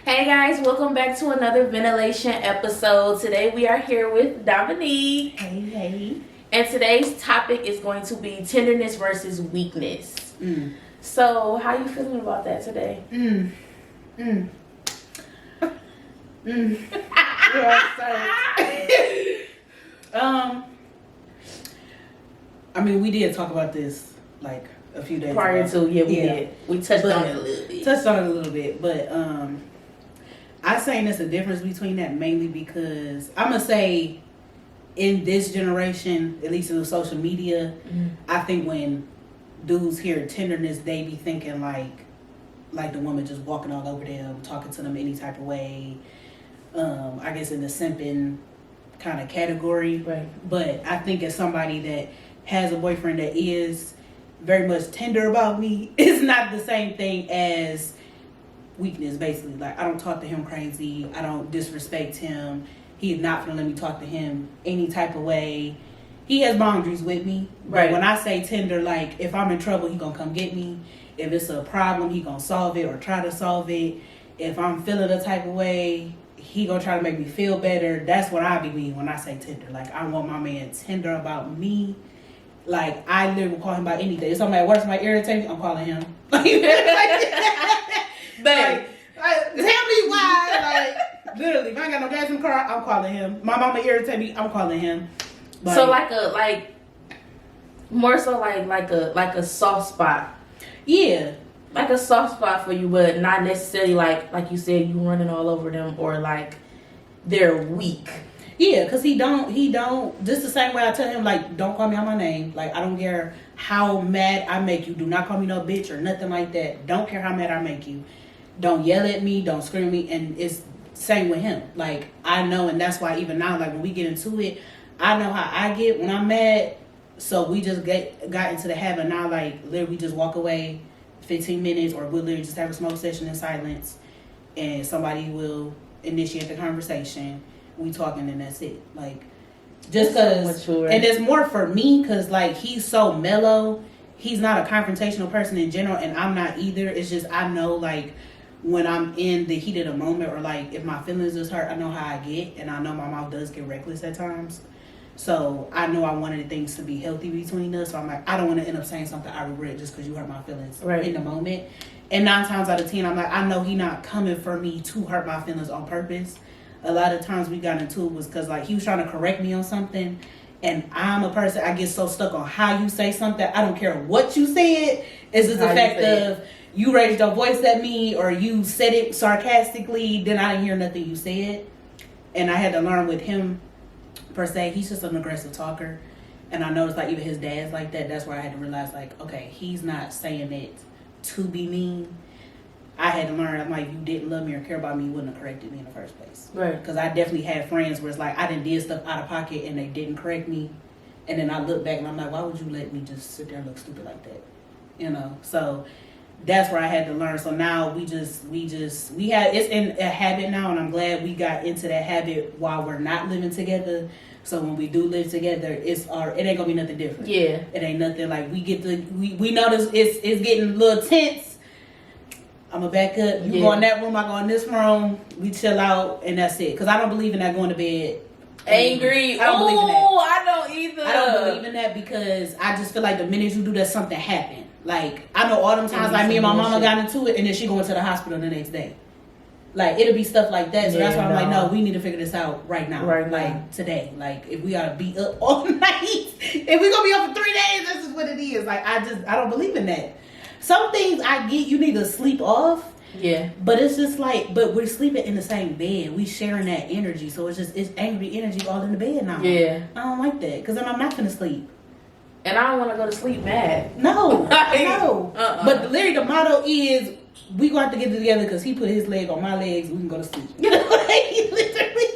Hey guys, welcome back to another ventilation episode. Today we are here with Dominique. Hey. And today's topic is going to be tenderness versus weakness. So, how you feeling about that today? I mean, we did talk about this like a few days Prior ago. to, we did. We touched on it a little bit. But I saying there's a difference between that mainly because I'm gonna say in this generation, at least in the social media, I think when dudes hear tenderness, they be thinking like the woman just walking all over them, talking to them any type of way. I guess in the simping kind of category. Right. But I think as somebody that has a boyfriend that is very much tender about me, it's not the same thing as weakness, basically. Like, I don't talk to him crazy. I don't disrespect him. He is not gonna let me talk to him any type of way. He has boundaries with me. Right. But when I say tender, like, if I'm in trouble, he gonna come get me. If it's a problem, he gonna solve it or try to solve it. If I'm feeling a type of way, he gonna try to make me feel better. That's what I be mean when I say tender. Like, I want my man tender about me. Like, I literally will call him about anything. If somebody at work, somebody irritate me, I'm calling him. Like, tell me why. Like, literally, if I ain't got no gas in the car, I'm calling him. My mama irritate me, I'm calling him. So more so like a soft spot. Yeah. Like a soft spot for you, but not necessarily like you said, you running all over them or like they're weak. Yeah, because he don't, just the same way I tell him, like, don't call me on my name. Like, I don't care how mad I make you. Do not call me no bitch or nothing like that. Don't care how mad I make you. Don't yell at me. Don't scream at me. And it's same with him. Like, I know, and that's why even now, like, when we get into it, I know how I get when I'm mad. So we just got into the habit now, like, literally just walk away 15 minutes or we'll literally just have a smoke session in silence and somebody will initiate the conversation. We talking and that's it. Like, just because, and it's more for me because, like, he's so mellow. He's not a confrontational person in general, and I'm not either. It's just I know, like, when I'm in the heat of the moment or, like, if my feelings is hurt, I know how I get, and I know my mouth does get reckless at times. So I know I wanted things to be healthy between us. So I'm like, I don't want to end up saying something I regret just because you hurt my feelings in the moment. And 9 times out of 10, I'm like, I know he not coming for me to hurt my feelings on purpose. A lot of times we got into it was because, like, he was trying to correct me on something. And I'm a person, I get so stuck on how you say something. I don't care what you said. It's just the fact of you raised your voice at me or you said it sarcastically. Then I didn't hear nothing you said. And I had to learn with him, per se, he's just an aggressive talker. And I noticed, like, even his dad's like that. That's where I had to realize, like, okay, he's not saying it to be mean. I had to learn, I'm like, you didn't love me or care about me, you wouldn't have corrected me in the first place. Right. Because I definitely had friends where it's like, I did stuff out of pocket and they didn't correct me. And then I look back and I'm like, why would you let me just sit there and look stupid like that? You know? So that's where I had to learn. So now we had, it's in a habit now, and I'm glad we got into that habit while we're not living together. So when we do live together, it ain't gonna be nothing different. Yeah. It ain't nothing like we notice it's getting a little tense. I'm gonna back up. You go in that room, I go in this room. We chill out, and that's it. Because I don't believe in that going to bed angry. I don't believe in that. I don't either. I don't believe in that because I just feel like the minute you do that, something happened. Like, I know all them times like me and my mama got into it, and then she going to the hospital the next day. Like, it'll be stuff like that. So that's why I'm like, no, we need to figure this out right now. Like, today. Like, if we gotta be up all night, if we gonna be up for 3 days, this is what it is. Like, I don't believe in that. Some things I get, you need to sleep off. Yeah. But it's just like, but we're sleeping in the same bed. We sharing that energy. So it's angry energy all in the bed now. Yeah. I don't like that. Because then I'm not gonna sleep. And I don't want to go to sleep mad. No. No. But literally the motto is, we gonna have to get it together because he put his leg on my legs. We can go to sleep. You know, like, literally.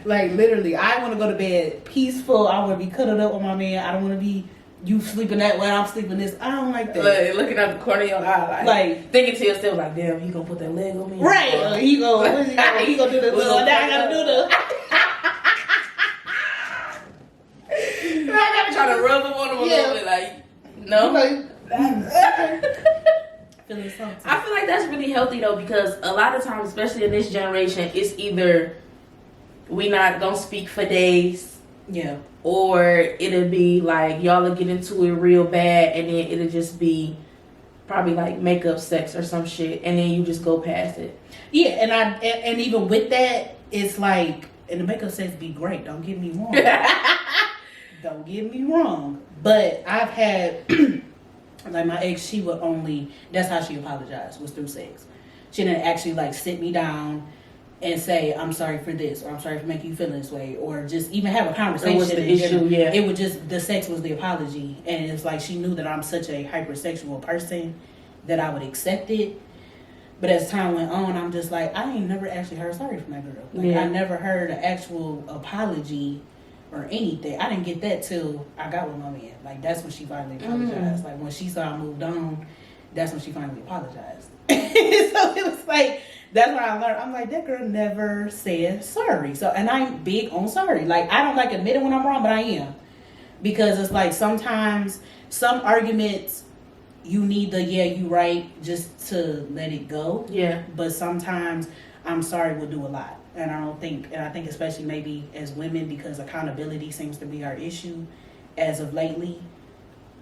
Like, literally, I want to go to bed peaceful. I want to be cuddled up with my man. I don't want to be you sleeping that way, I'm sleeping this. I don't like that. Like, looking at the corner of your eye, like thinking to yourself, like, damn, he gonna put that leg on me. Right. He gonna do the little, now I gotta do the. I gotta try to rub him on him a little bit, like, no. Like, I feel like that's really healthy though, because a lot of times, especially in this generation, it's either we not gonna speak for days, Yeah. or it'll be like y'all will get into it real bad, and then it'll just be probably like makeup sex or some shit, and then you just go past it. Yeah, and even with that, it's like, and the makeup sex be great. Don't get me wrong. Don't get me wrong. But I've had, like my ex, she would only, that's how she apologized, was through sex. She didn't actually like sit me down and say, I'm sorry for this, or I'm sorry for making you feel this way, or just even have a conversation. What's the issue? Yeah. It would just, the sex was the apology. And it's like she knew that I'm such a hypersexual person that I would accept it. But as time went on, I'm just like, I ain't never actually heard sorry from that girl. Like, Yeah. I never heard an actual apology or anything. I didn't get that till I got with my man. Like, that's when she finally apologized. Like, when she saw I moved on, that's when she finally apologized. So it was like, that's when I learned. I'm like, that girl never said sorry. So, and I'm big on sorry. Like, I don't like admitting when I'm wrong, but I am. Because it's like, sometimes, some arguments, you need the, yeah, you right, just to let it go. Yeah. But sometimes, I'm sorry will do a lot. And I think especially maybe as women, because accountability seems to be our issue as of lately.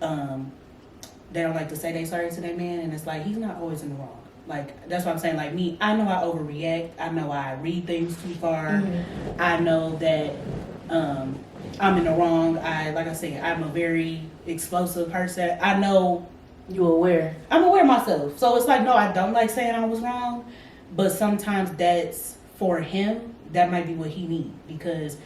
They don't like to say they sorry to their man, and it's like, he's not always in the wrong. Like, that's what I'm saying. Like me, I know I overreact. I know I read things too far. Mm-hmm. I know that I'm in the wrong. Like I said, I'm a very explosive person. I know. You aware? I'm aware of myself. So it's like, no, I don't like saying I was wrong. But sometimes that's, for him, that might be what he needs. Because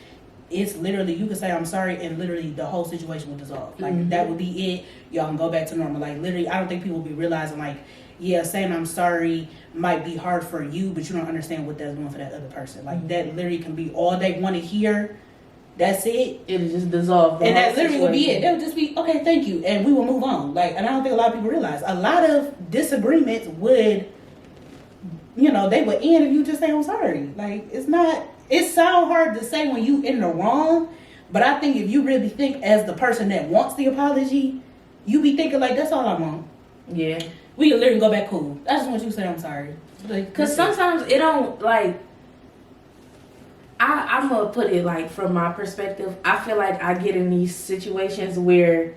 it's literally, you could say I'm sorry and literally the whole situation would dissolve. Like, that would be it. Y'all can go back to normal. Like, literally, I don't think people will be realizing, like, yeah, saying I'm sorry might be hard for you, but you don't understand what that's doing for that other person. Like, that literally can be all they want to hear. That's it. It'll just dissolve. And that literally would be it. They'll just be, okay, thank you. And we will move on. Like, and I don't think a lot of people realize. A lot of disagreements would, you know, they would end if you just say, I'm sorry. Like, it's not, it sounds hard to say when you in the wrong, but I think if you really think as the person that wants the apology, you be thinking like, that's all I want. Yeah. We can literally go back cool. I just want you to say I'm sorry. Because sometimes it don't, like, I'm going to put it, like, from my perspective, I feel like I get in these situations where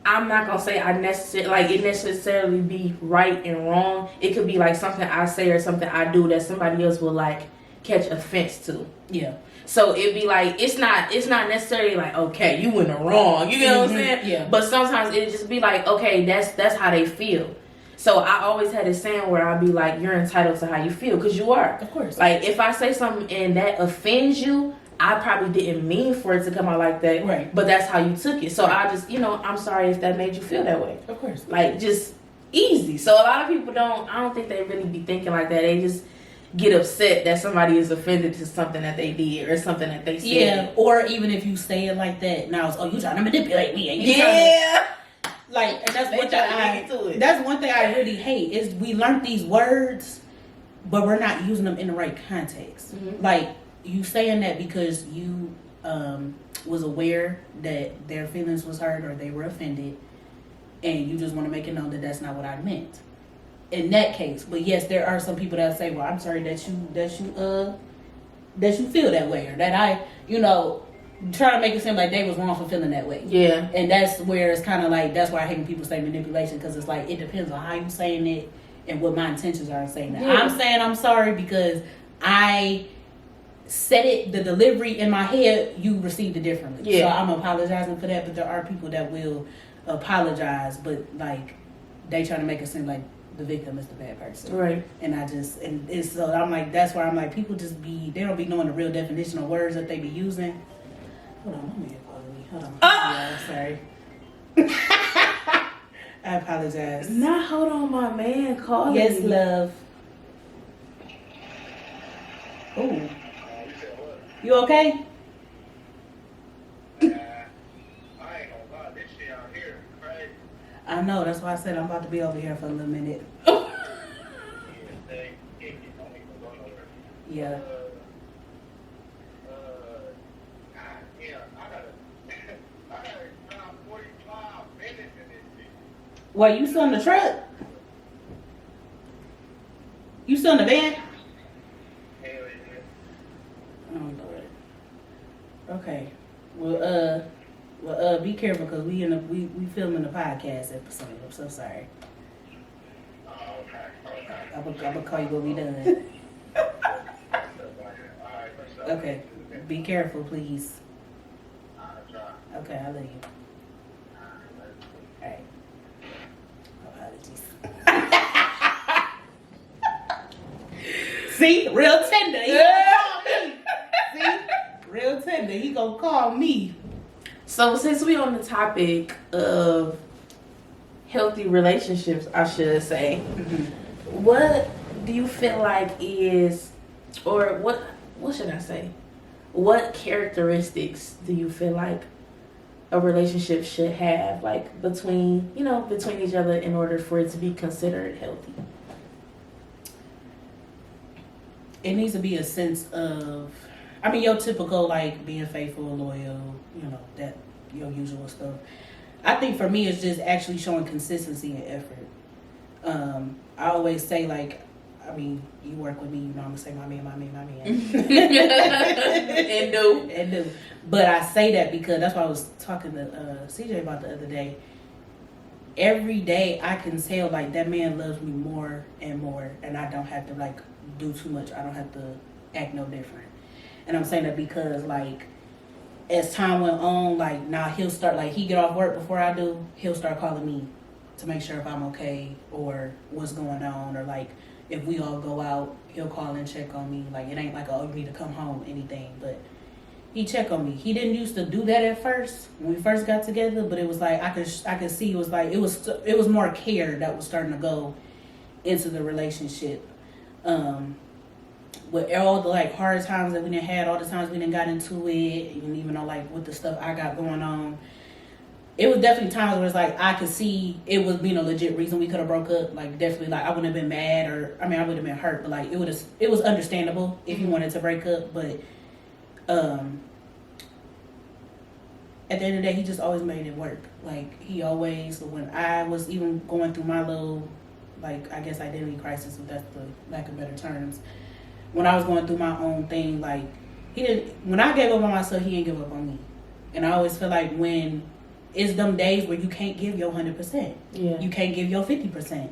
I'm not going to say it necessarily be right and wrong. It could be, like, something I say or something I do that somebody else will, like, catch offense to. Yeah. So it'd be like, it's not necessarily like, okay, you in the wrong. You know what I'm saying? Yeah. But sometimes it'd just be like, okay, that's how they feel. So I always had this saying where I'd be like, you're entitled to how you feel, because you are. Of course. Like, if I say something and that offends you, I probably didn't mean for it to come out like that. Right. But that's how you took it. So I just, I'm sorry if that made you feel that way. Of course. Like, just easy. So a lot of people I don't think they really be thinking like that. They just get upset that somebody is offended to something that they did or something that they said. Yeah, or even if you say it like that, now it's, oh, you trying to manipulate me. And you like, and that's one thing I really hate is we learned these words, but we're not using them in the right context. Mm-hmm. Like, you saying that because you was aware that their feelings was hurt or they were offended, and you just want to make it known that that's not what I meant. In that case, but yes, there are some people that say, well, I'm sorry that you feel that way, or that I, try to make it seem like they was wrong for feeling that way. Yeah. And that's where it's kind of like, that's why I hate when people say manipulation, because it's like, it depends on how you saying it and what my intentions are in saying that. Yeah. I'm saying I'm sorry because I said it, the delivery in my head, you received it differently. Yeah. So I'm apologizing for that, but there are people that will apologize, but like, they trying to make it seem like the victim is the bad person. Right. And it's so I'm like, that's why I'm like, people they don't be knowing the real definition of words that they be using. Hold on, my man calling me. Hold on. Yeah, sorry. I apologize. Nah, hold on, my man calling me. Yes, love. Oh. You okay? I know, that's why I said I'm about to be over here for a little minute. Yeah. What, you still in the truck? still in the band? Hell Oh Lord. Okay. Well, be careful because we filming a podcast episode. I'm so sorry. yeah. Oh, okay. I'm gonna call you when we done. Alright, for sure. Okay. Be careful, please. Alright, try. Okay, I love you. Alright. All right. Apologies. See, real tender. He gonna call me. See, real tender. He gonna call me. So since we on the topic of healthy relationships, I should say, what do you feel like is, or what should I say? What characteristics do you feel like a relationship should have, like between each other, in order for it to be considered healthy? It needs to be a sense of, I mean, your typical, like, being faithful, loyal, that, your usual stuff. I think for me, it's just actually showing consistency and effort. I always say, like, I mean, you work with me, I'm going to say my man. And do. But I say that because that's what I was talking to CJ about the other day. Every day I can tell, like, that man loves me more and more, and I don't have to, like, do too much. I don't have to act no different. And I'm saying that because, like, as time went on, like, now he'll start, like, he get off work before I do, he'll start calling me to make sure if I'm okay or what's going on, or, like, if we all go out, he'll call and check on me. Like, it ain't like, oh, you need to come home, anything, but he check on me. He didn't used to do that at first when we first got together, but it was like I could see it was like it was more care that was starting to go into the relationship. With all the, like, hard times that we done had, all the times we done got into it, and even though, like, with the stuff I got going on, it was definitely times where it's like I could see it was being a legit reason we could have broke up. Like, definitely, like, I wouldn't have been mad, or I would have been hurt, but, like, it was understandable if you wanted to break up. But at the end of the day, he just always made it work. Like, he always, when I was even going through my little, like, I guess identity crisis, if that's the lack of better terms, when I was going through my own thing, like, when I gave up on myself, he didn't give up on me. And I always feel like when it's them days where you can't give your 100%. Yeah. You can't give your 50%.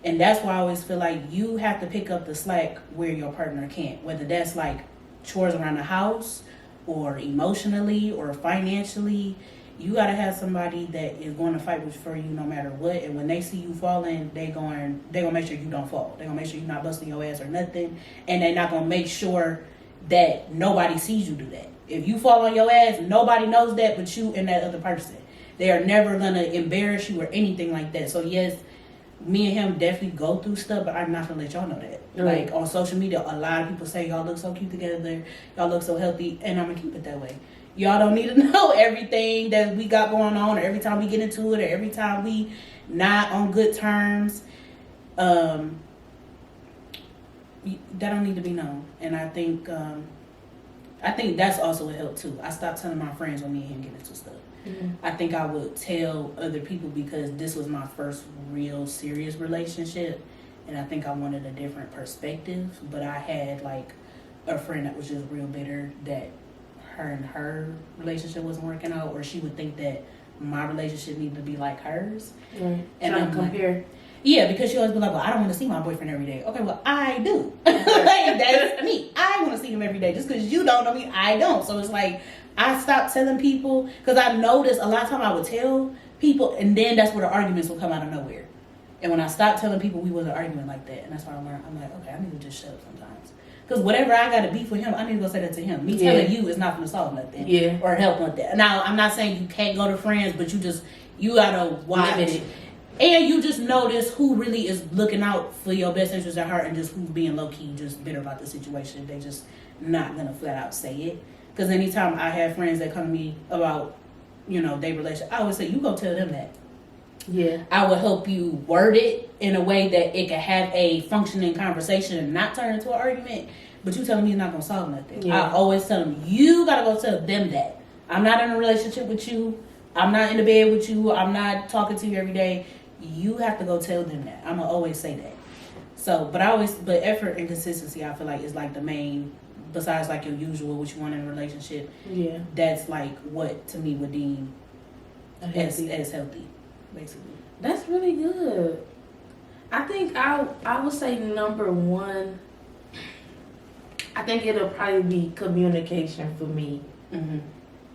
And that's why I always feel like you have to pick up the slack where your partner can't. Whether that's, like, chores around the house, or emotionally, or financially. You gotta have somebody that is going to fight for you no matter what. And when they see you falling, they gonna make sure you don't fall. They gonna make sure you're not busting your ass or nothing. And they're not gonna make sure that nobody sees you do that. If you fall on your ass, nobody knows that but you and that other person. They are never gonna embarrass you or anything like that. So yes, me and him definitely go through stuff, but I'm not gonna let y'all know that. Right. Like, on social media, a lot of people say y'all look so cute together, y'all look so healthy, and I'm gonna keep it that way. Y'all don't need to know everything that we got going on, or every time we get into it, or every time we not on good terms. That don't need to be known. And I think that's also a help too. I stopped telling my friends when me and him get into stuff. Mm-hmm. I think I would tell other people because this was my first real serious relationship, and I think I wanted a different perspective. But I had, like, a friend that was just real bitter that her and her relationship wasn't working out, or she would think that my relationship needed to be like hers. Right. And I'm compare. Like, yeah, because she always be like, well, I don't want to see my boyfriend every day. Okay, well, I do. Like, that's me. I want to see him every day. Just because you don't know me, I don't. So it's like, I stopped telling people, because I noticed a lot of time I would tell people, and then that's where the arguments will come out of nowhere. And when I stopped telling people, we wasn't arguing like that. And that's why I learned, I'm like, okay, I need to just shut up sometimes. Because whatever I got to beef with him, I need to go say that to him. Me telling you is not going to solve nothing. Yeah. Or help with that. Now, I'm not saying you can't go to friends, but you got to watch it. And you just notice who really is looking out for your best interest at heart, and just who's being low-key just bitter about the situation. They just not going to flat out say it. Because anytime I have friends that come to me about, their relationship, I always say, you go tell them that. Yeah. I would help you word it in a way that it can have a functioning conversation and not turn into an argument. But you telling me you're not going to solve nothing. Yeah. I always tell them, you got to go tell them that. I'm not in a relationship with you. I'm not in the bed with you. I'm not talking to you every day. You have to go tell them that. I'm going to always say that. So, but effort and consistency, I feel like is like the main. Besides like your usual, what you want in a relationship. Yeah. That's like what to me would deem as healthy, basically. That's really good. I think I would say number one. I think it'll probably be communication for me. Mm-hmm.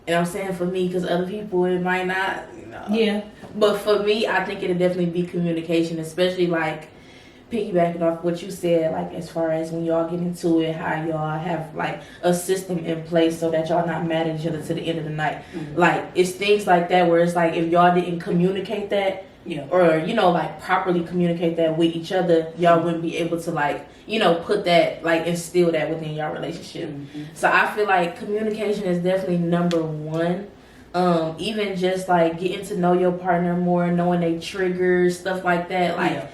And I'm saying for me because other people it might not, you know. Yeah. But for me, I think it'll definitely be communication, especially like piggybacking off what you said, like as far as when y'all get into it, how y'all have like a system in place so that y'all not mad at each other to the end of the night. Mm-hmm. Like it's things like that where it's like if y'all didn't communicate that, yeah, or you know, like properly communicate that with each other, y'all wouldn't be able to like, you know, put that, like instill that within y'all relationship. Mm-hmm. So I feel like communication is definitely number one. Even just like getting to know your partner more, knowing they triggers, stuff like that. Like, yeah.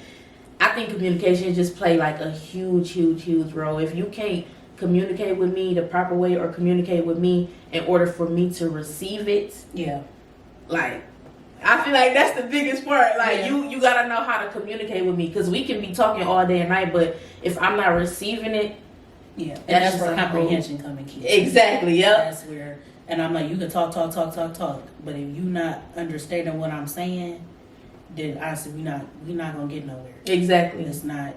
I think communication just play like a huge role. If you can't communicate with me the proper way or communicate with me in order for me to receive it, yeah, like I feel like that's the biggest part. Like yeah. you gotta know how to communicate with me because we can be talking all day and night, but if I'm not receiving it, yeah, and that's where comprehension comes in. Exactly. Yep. That's where, and I'm like, you can talk, but if you not understanding what I'm saying, then honestly, we not gonna get nowhere. Exactly. It's not,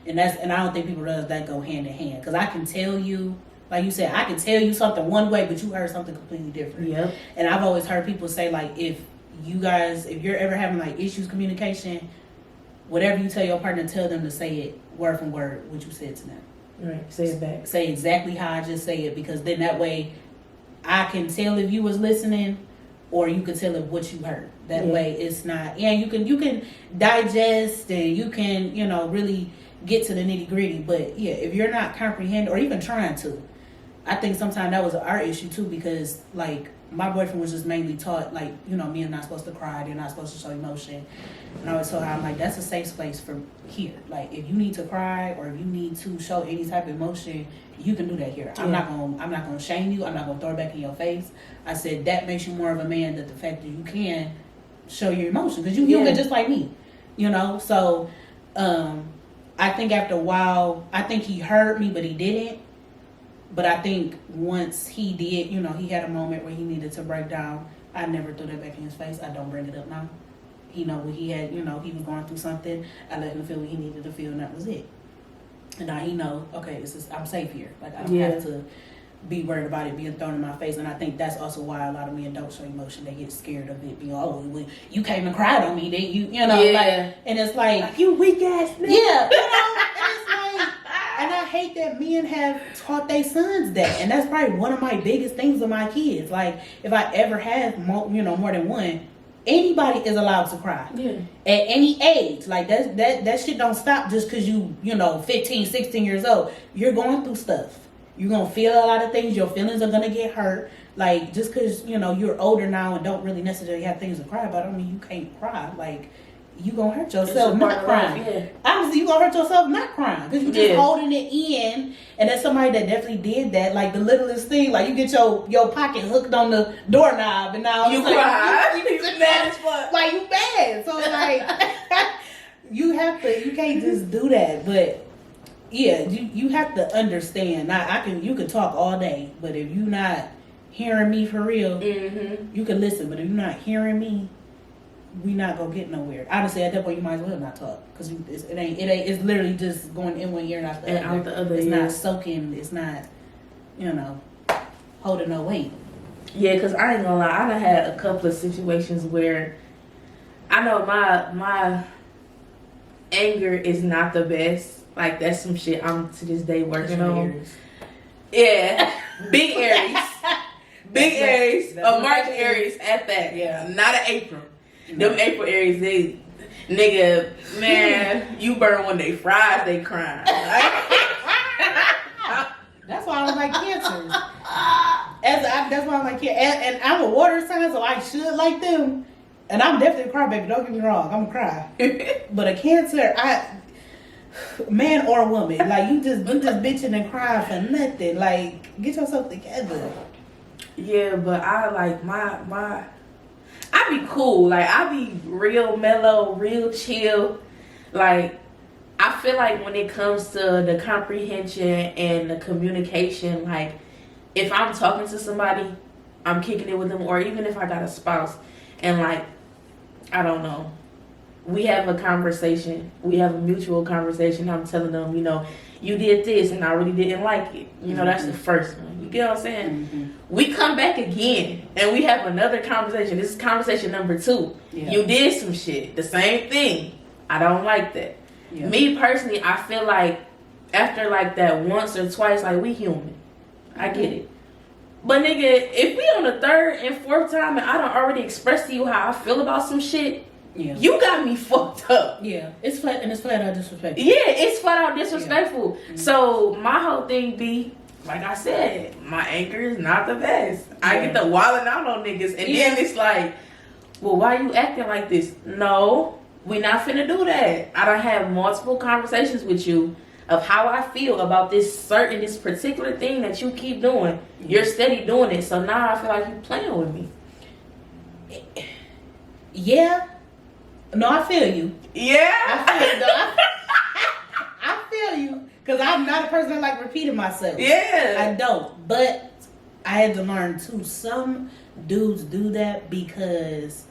and I don't think people realize that go hand in hand. Because I can tell you, like you said, I can tell you something one way, but you heard something completely different. Yep. And I've always heard people say like, if you're ever having like issues communication, whatever you tell your partner, tell them to say it word for word what you said to them. Right. Say it back. Say exactly how I just say it, because then that way I can tell if you was listening, or you can tell if what you heard. That way it's not, and you can digest and you can, you know, really get to the nitty gritty. But yeah, if you're not comprehending or even trying to, I think sometimes that was our issue too, because like my boyfriend was just mainly taught like, you know, men are not supposed to cry, they're not supposed to show emotion. And I always told her, I'm like, that's a safe space for here. Like if you need to cry or if you need to show any type of emotion, you can do that here. I'm not gonna shame you. I'm not gonna throw it back in your face. I said that makes you more of a man, that the fact that you can show your emotion, because you human just like me, you know. So I think after a while, I think he heard me, but he didn't. But I think once he did, you know, he had a moment where he needed to break down. I never threw that back in his face. I don't bring it up now. He know what he had, you know, he was going through something. I let him feel what he needed to feel, and that was it. And now he know, okay, I'm safe here. Like I don't have to be worried about it being thrown in my face. And I think that's also why a lot of men don't show emotion. They get scared of it being, oh, well, you came and cried on me, then you know, like, and it's like you weak ass nigga. Yeah, you know, and it's like, and I hate that men have taught their sons that, and that's probably one of my biggest things with my kids. Like, if I ever have more than one, anybody is allowed to cry. Yeah. At any age. Like that shit don't stop just because you 15, 16 years old. You're going through stuff. You're going to feel a lot of things. Your feelings are going to get hurt. Like, just because, you're older now and don't really necessarily have things to cry about, I don't mean you can't cry. Like, you going to hurt yourself not crying. Yeah. Obviously, you going to hurt yourself not crying because you're just holding it in. And that's somebody that definitely did that. Like, the littlest thing, like, you get your pocket hooked on the doorknob and now you cry. You mad as fuck. Like, you bad. So, like, you can't just do that. But, yeah, you have to understand. Now, you can talk all day, but if you're not hearing me for real, you can listen. But if you're not hearing me, we not gonna get nowhere. Honestly, at that point, you might as well not talk, because it's literally just going in one ear and out the other. It's not soaking. It's not, holding no weight. Yeah, because I ain't gonna lie, I done had a couple of situations where I know my anger is not the best. Like, that's some shit I'm to this day working on. Aries. Yeah, big Aries. Big Aries. A March Aries at that. Yeah, not an April. Them April Aries, they, nigga, man, you burn when they fries, they crying. That's why I don't like cancers. That's why I like cancers. And I'm a water sign, so I should like them. And I'm definitely a crybaby, don't get me wrong, I'm a cry. But a cancer, man or woman, like you just bitching and crying for nothing. Like, get yourself together. Yeah, but I like I be cool. Like, I be real mellow, real chill. Like, I feel like when it comes to the comprehension and the communication, like if I'm talking to somebody, I'm kicking it with them, or even if I got a spouse and like, I don't know, we have a conversation, we have a mutual conversation. I'm telling them, you know, you did this and I really didn't like it. You know, that's the first one. You get what I'm saying? We come back again and we have another conversation. This is conversation number 2. Yeah. You did some shit. The same thing. I don't like that. Yeah. Me personally, I feel like after like that once or twice, like we human. I get it. But nigga, if we on the 3rd and 4th time and I done already expressed to you how I feel about some shit, Yeah. you got me fucked up. Yeah. It's flat out disrespectful. Yeah, it's flat out disrespectful. Yeah. So my whole thing be, like I said, my anchor is not the best. I get the wilding out on niggas, and then it's like, well, why you acting like this? No, we not finna do that. I done have multiple conversations with you of how I feel about this particular thing that you keep doing. You're steady doing it, so now I feel like you playing with me. Yeah. No, I feel you. Yeah. I feel you. Because I'm not a person that like repeating myself. Yeah. I don't. But I had to learn too. Some dudes do that because,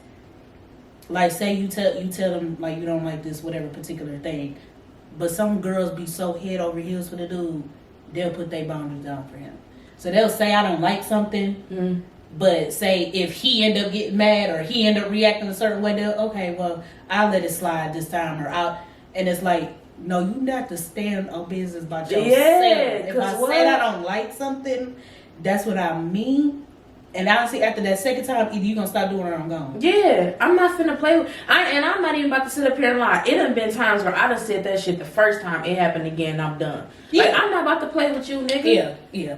like, say you tell them like you don't like this whatever particular thing, but some girls be so head over heels for the dude, they'll put their boundaries down for him. So they'll say I don't like something, but say if he end up getting mad or he end up reacting a certain way, they'll okay, well I'll let it slide this time, or and it's like, no, you not to stand on business by yourself. Yeah, if I said I don't like something, that's what I mean. And honestly, after that second time, either you gonna stop doing it or I'm gone. Yeah, I'm not finna play with. And I'm not even about to sit up here and lie. It done been times where I done said that shit the first time. It happened again. I'm done. Yeah. Like, I'm not about to play with you, nigga. Yeah.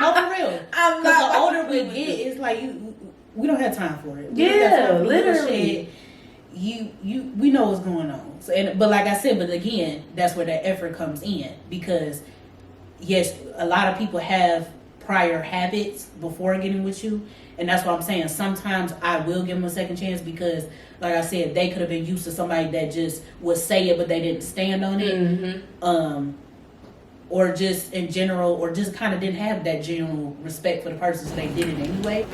No, for real. I'm Because not the about older to we play with get, you. it's like we don't have time for it. We don't Yeah, have time for literally. bullshit. We know what's going on. So, but like I said, but again, that's where that effort comes in, because yes, a lot of people have prior habits before getting with you, and that's what I'm saying. Sometimes I will give them a second chance because, like I said, they could have been used to somebody that just would say it but they didn't stand on it, or just in general, or just kind of didn't have that general respect for the person, so they did it anyway.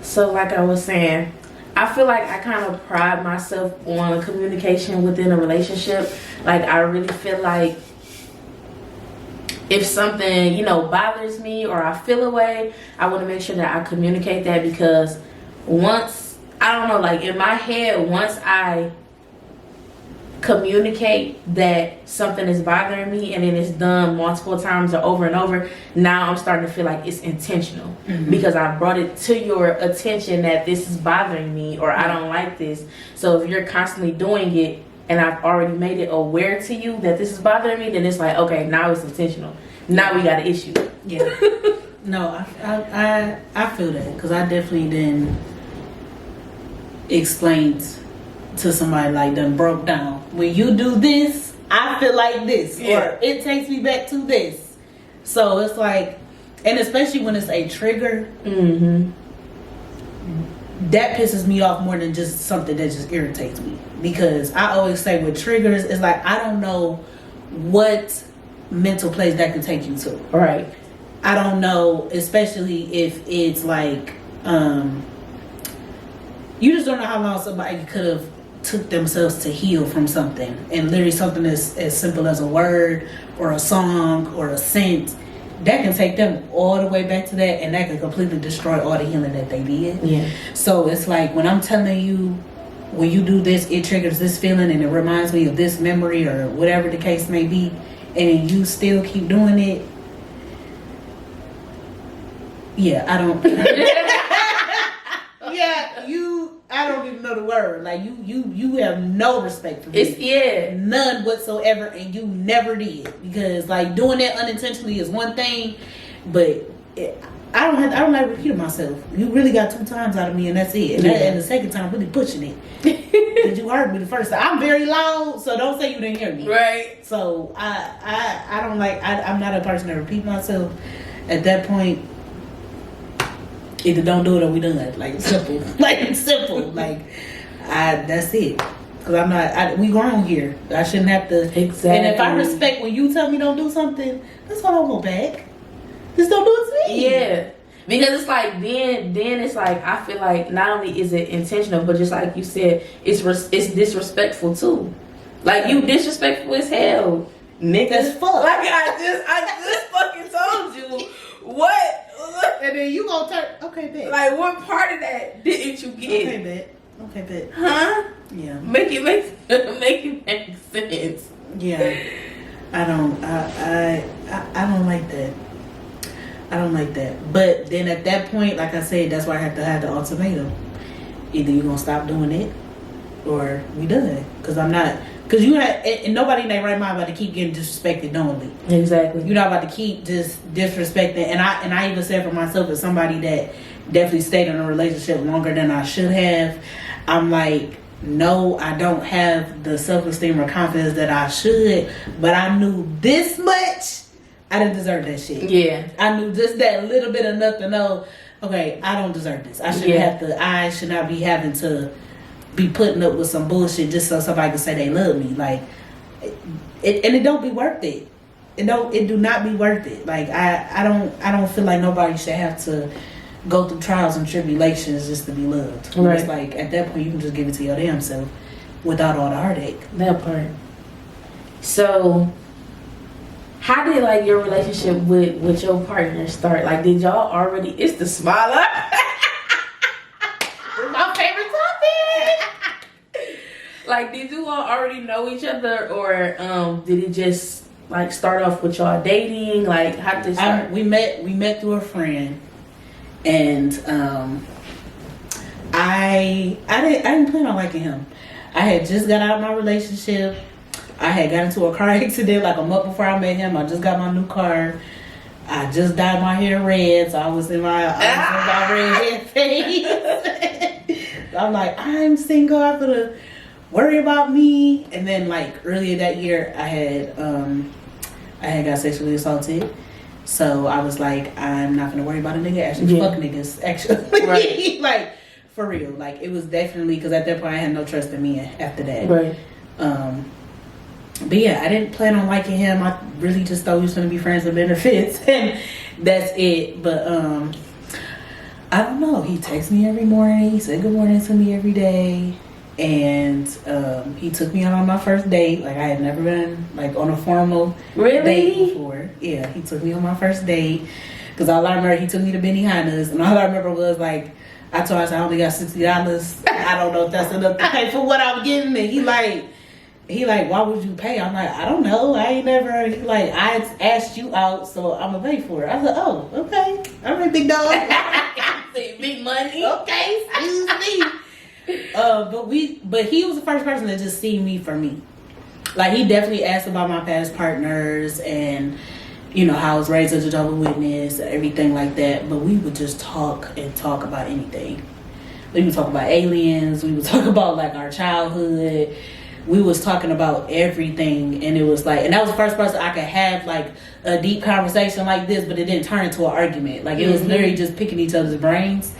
So, like I was saying, I feel like I kind of pride myself on communication within a relationship. Like, I really feel like if something, you know, bothers me or I feel a way, I want to make sure that I communicate that, because once, I don't know, like in my head, once I communicate that something is bothering me and then it's done multiple times or over and over, now I'm starting to feel like it's intentional, because I brought it to your attention that this is bothering me or I don't like this. So if you're constantly doing it and I've already made it aware to you that this is bothering me, then it's like, okay, now it's intentional. Now we got an issue. Yeah. No, I feel that, because I definitely didn't explain to somebody like done broke down. When you do this, I feel like this, or it takes me back to this. So it's like, and especially when it's a trigger, that pisses me off more than just something that just irritates me. Because I always say with triggers, it's like I don't know what mental place that could take you to. Right. I don't know, especially if it's like, you just don't know how long somebody could have took themselves to heal from something. And literally something as simple as a word or a song or a scent, that can take them all the way back to that, and that can completely destroy all the healing that they did. Yeah. So it's like when I'm telling you, when you do this, it triggers this feeling and it reminds me of this memory or whatever the case may be, and you still keep doing it. Yeah, I don't. I don't even know the word. Like you have no respect for me. None whatsoever, and you never did, because like doing that unintentionally is one thing, but I don't like repeating myself. You really got 2 times out of me, and that's it. And the second time, really pushing it. Because you heard me the first time. I'm very loud, so don't say you didn't hear me. Right. So I don't like. I'm not a person that repeat myself. At that point, either don't do it or we done. Like, simple. Like, it's simple. Like, that's it. Because I'm not, we grown here. I shouldn't have to. Exactly. And if I respect when you tell me don't do something, that's what I want back. Just don't do it to me. Yeah. Because it's like then it's like I feel like not only is it intentional, but just like you said, it's disrespectful too. Like you disrespectful as hell, nigga. As fuck. Like I just fucking told you what. And then you gonna turn, okay, bet. Like what part of that didn't you get? Okay, bet. Okay, bet. Huh? Yeah. Make it make sense. Yeah. I don't like that. I don't like that. But then at that point, like I said, that's why I have to have the ultimatum. Either you're gonna stop doing it or we done. Cause you had, and nobody in their right mind about to keep getting disrespected knowingly. Exactly. You're not about to keep just disrespecting. And I even said for myself, as somebody that definitely stayed in a relationship longer than I should have, I'm like, no, I don't have the self-esteem or confidence that I should, but I knew this much, I didn't deserve that shit. Yeah. I knew just that little bit enough to know, okay, I don't deserve this. I should not be having to be putting up with some bullshit just so somebody can say they love me. Like, it don't be worth it. It do not be worth it. Like, I don't feel like nobody should have to go through trials and tribulations just to be loved. Right. It's like, at that point, you can just give it to your damn self without all the heartache. That part. So, how did like your relationship with your partner start? Like, did y'all already? It's the smile up. My favorite topic. Like, did you all already know each other, or did it just like start off with y'all dating? Like, how did it start? We met through a friend, and I didn't plan on liking him. I had just got out of my relationship. I had got into a car accident like a month before I met him. I just got my new car. I just dyed my hair red, so I was in my red phase. I'm like, I'm single. I'm gonna worry about me. And then like earlier that year, I had got sexually assaulted. So I was like, I'm not gonna worry about a nigga. Actually, fuck niggas. Actually, Right. Like for real. Like it was definitely because at that point I had no trust in me after that. Right. But yeah, I didn't plan on liking him. I really just thought we was gonna be friends with benefits, and that's it. But I don't know. He texts me every morning. He said good morning to me every day, and he took me out on my first date. Like I had never been like on a formal date before. Yeah, he took me on my first date because all I remember he took me to Benihana's, and all I remember was like I told him I only got $60. I don't know if that's enough to pay for what I'm getting, and he like, why would you pay? I'm like, I don't know. I ain't never, he like, I asked you out, so I'm going to pay for it. I was like, oh, okay. All right, big dog. Big money. Okay, excuse me. But he was the first person that just seen me for me. Like, he definitely asked about my past partners and, you know, how I was raised as a Jehovah's Witness and everything like that. But we would just talk about anything. We would talk about aliens. We would talk about, like, our childhood. We was talking about everything, and it was like, and that was the first person I could have like a deep conversation like this, but it didn't turn into an argument. Like it was literally just picking each other's brains.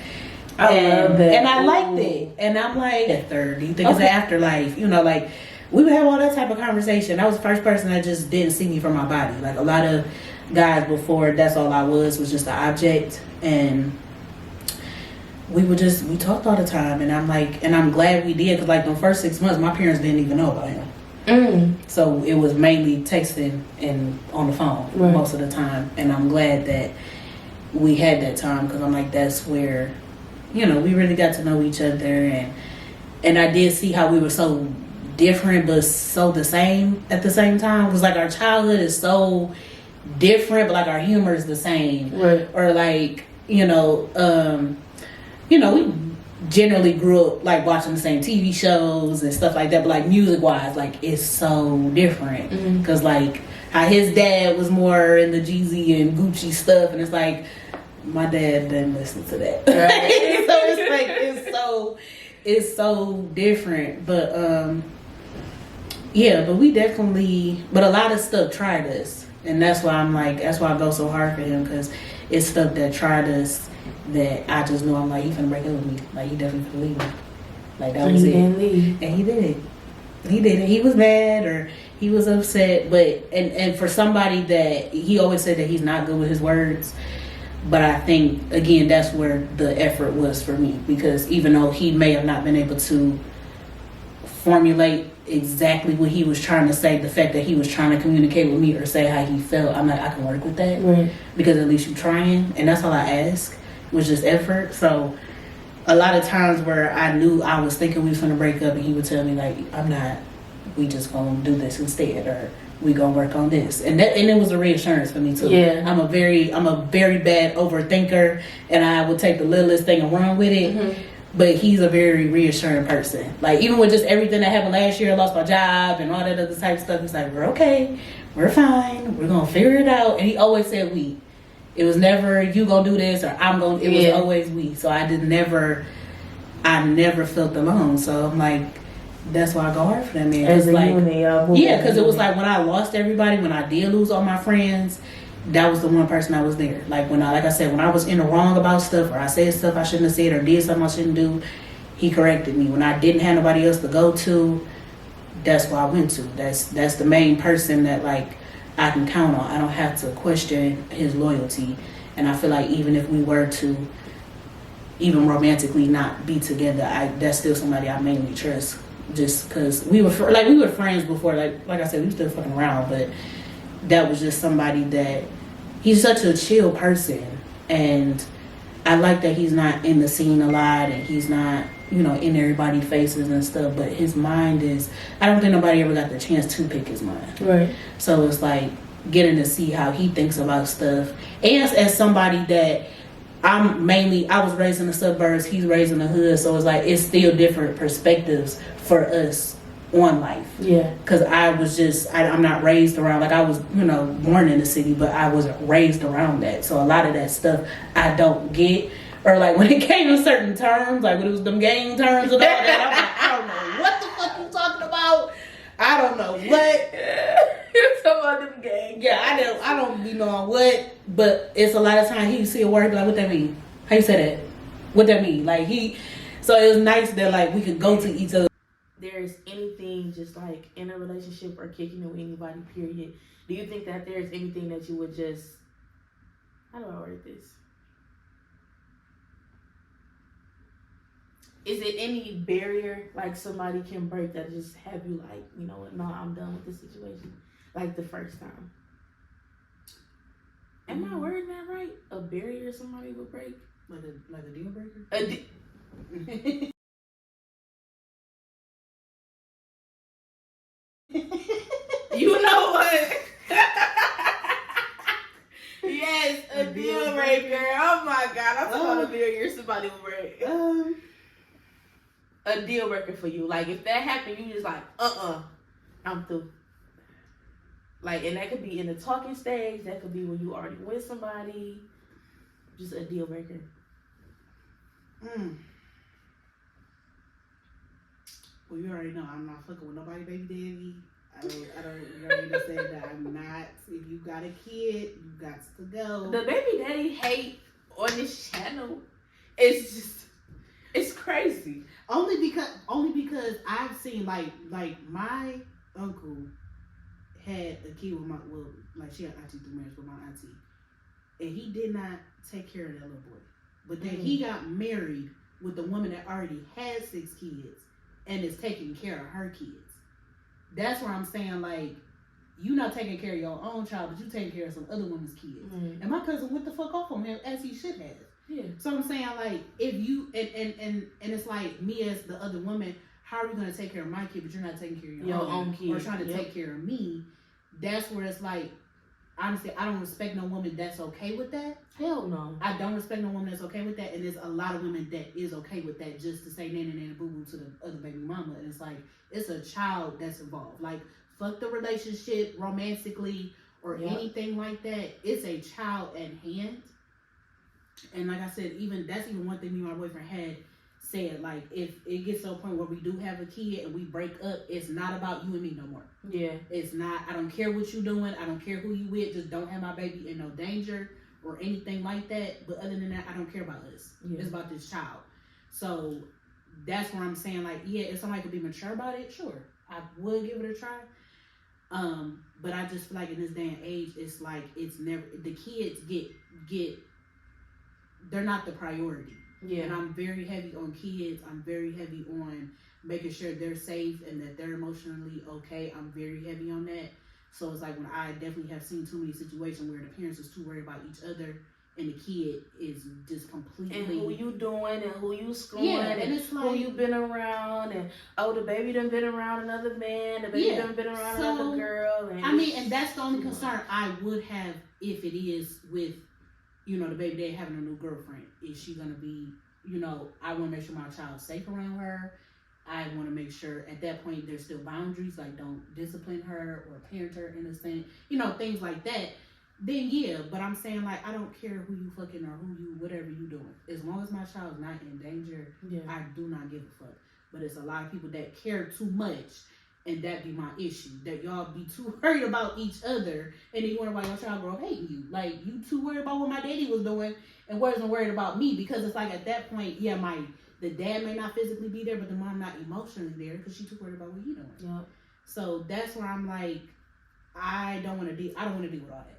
I love that, and I liked it. And I'm like, do you think it's an afterlife? You know, like we would have all that type of conversation. I was the first person that just didn't see me from my body. Like a lot of guys before, that's all I was just an object, and we talked all the time, and I'm like, and I'm glad we did, because like the first 6 months, my parents didn't even know about him. So it was mainly texting and on the phone most of the time, and I'm glad that we had that time, because I'm like, that's where, you know, we really got to know each other, and I did see how we were so different but so the same at the same time, because like our childhood is so different, but like our humor is the same, or like, you know, we generally grew up like watching the same TV shows and stuff like that, but like music wise, like it's so different, because like how his dad was more in the Jeezy and Gucci stuff, and it's like my dad didn't listen to that. Right. So it's like it's so different, but yeah, but we definitely, but a lot of stuff tried us, and that's why I go so hard for him, because it's stuff that tried us that I just know I'm like, he finna break up with me. Like, he definitely finna leave me. Like, that was it. Didn't leave. And he did. He didn't. He was mad or he was upset. But and for somebody that he always said that he's not good with his words. But I think again that's where the effort was for me, because even though he may have not been able to formulate exactly what he was trying to say, the fact that he was trying to communicate with me or say how he felt, I'm like, I can work with that. Right. Because at least you're trying, and that's all I ask was just effort. So a lot of times where I knew I was thinking we was gonna break up and he would tell me like, I'm not, we just gonna do this instead, or we gonna work on this, and it was a reassurance for me too. Yeah. I'm a very bad overthinker, and I will take the littlest thing and run with it. Mm-hmm. But he's a very reassuring person. Like even with just everything that happened last year, I lost my job and all that other type of stuff. He's like, we're okay, we're fine, we're gonna figure it out. And he always said we. It was never you gonna do this or I'm gonna. It was always we. So I never felt alone. So I'm like, that's why I go hard for that man. As a like, unit, yeah, because it was like when I lost everybody, when I did lose all my friends, that was the one person I was there. Like when I said, when I was in the wrong about stuff, or I said stuff I shouldn't have said, or did something I shouldn't do, he corrected me. When I didn't have nobody else to go to, that's who I went to. That's the main person that like I can count on. I don't have to question his loyalty. And I feel like even if we were to even romantically not be together, that's still somebody I mainly trust. Just because we were friends before, like I said, we were still fucking around, but that was just somebody that he's such a chill person, and I like that he's not in the scene a lot, and he's not, in everybody's faces and stuff, but his mind is, I don't think nobody ever got the chance to pick his mind. Right. So it's like getting to see how he thinks about stuff. And as somebody that I was raised in the suburbs, he's raised in the hood, so it's like it's still different perspectives for us on life. Yeah. Because I was just, I'm not raised around, like I was, born in the city, but I wasn't raised around that. So a lot of that stuff I don't get. Or like when it came to certain terms, like when it was them gang terms and all that, I'm like, I don't know what the fuck you talking about. I don't know what. You're talking about them gang. Yeah, I don't be knowing what, but it's a lot of times he see a word like, what that mean? How you say that? What that mean? Like so it was nice that like we could go to each other. There's anything just like in a relationship or kicking it with anybody, period. Do you think that there's anything that you would just, how do I word this? Is it any barrier like somebody can break that just have you like, you know what, no, I'm done with this situation? Like the first time. Am I wording that right? A barrier somebody would break? Like a deal breaker? You know what? Yes, a deal breaker. Oh my God, I'm talking about a barrier somebody would break. A deal breaker for you. Like if that happened, you just like, I'm through. Like, and that could be in the talking stage. That could be when you already with somebody. Just a deal breaker. Well, you already know I'm not fucking with nobody, baby daddy. I don't. You already said that I'm not. If you got a kid, you got to go. The baby daddy hate on this channel, it's crazy. Only because I've seen like my uncle had a kid with she had auntie through marriage with my auntie, and he did not take care of that little boy. But then he got married with the woman that already had 6 kids and is taking care of her kids. That's where I'm saying, like, you not taking care of your own child, but you taking care of some other woman's kids. And my cousin went the fuck off on him, as he should have. Yeah. So I'm saying, like, if you and it's like me as the other woman, how are you gonna take care of my kid, but you're not taking care of your own kid, or trying to take care of me? That's where it's like, honestly, I don't respect no woman that's okay with that. Hell no. I don't respect no woman that's okay with that, and there's a lot of women that is okay with that, just to say nana nana boo boo to the other baby mama. And it's like, it's a child that's involved. Like, fuck the relationship romantically or anything like that. It's a child at hand. And like I said, that's even one thing me and my boyfriend had said, like, if it gets to a point where we do have a kid and we break up, it's not about you and me no more. Yeah. It's not, I don't care what you doing, I don't care who you with, just don't have my baby in no danger or anything like that. But other than that, I don't care about us. Yeah. It's about this child. So that's where I'm saying, like, yeah, if somebody could be mature about it, sure. I would give it a try. But I just feel like in this day and age, it's like it's never the kids get they're not the priority. Yeah. And I'm very heavy on kids. I'm very heavy on making sure they're safe and that they're emotionally okay. I'm very heavy on that. So it's like when I definitely have seen too many situations where the parents is too worried about each other and the kid is just completely. And who you doing and who you screwing and it's like, who you been around and the baby done been around another man, the baby done been around another girl. And and that's the only concern I would have if it is with, the baby daddy having a new girlfriend. Is she gonna be, I want to make sure my child's safe around her. I want to make sure at that point there's still boundaries, like don't discipline her or parent her innocent, things like that. Then yeah, but I'm saying like I don't care who you fucking or whatever you doing. As long as my child's not in danger, I do not give a fuck. But it's a lot of people that care too much, and that be my issue. That y'all be too worried about each other, and then you wonder why your child grow up hating you. Like you too worried about what my daddy was doing, and wasn't worried about me, because it's like at that point, the dad may not physically be there, but the mom not emotionally there because she too worried about what he doing. Yeah. So that's where I'm like, I don't want to deal with all that.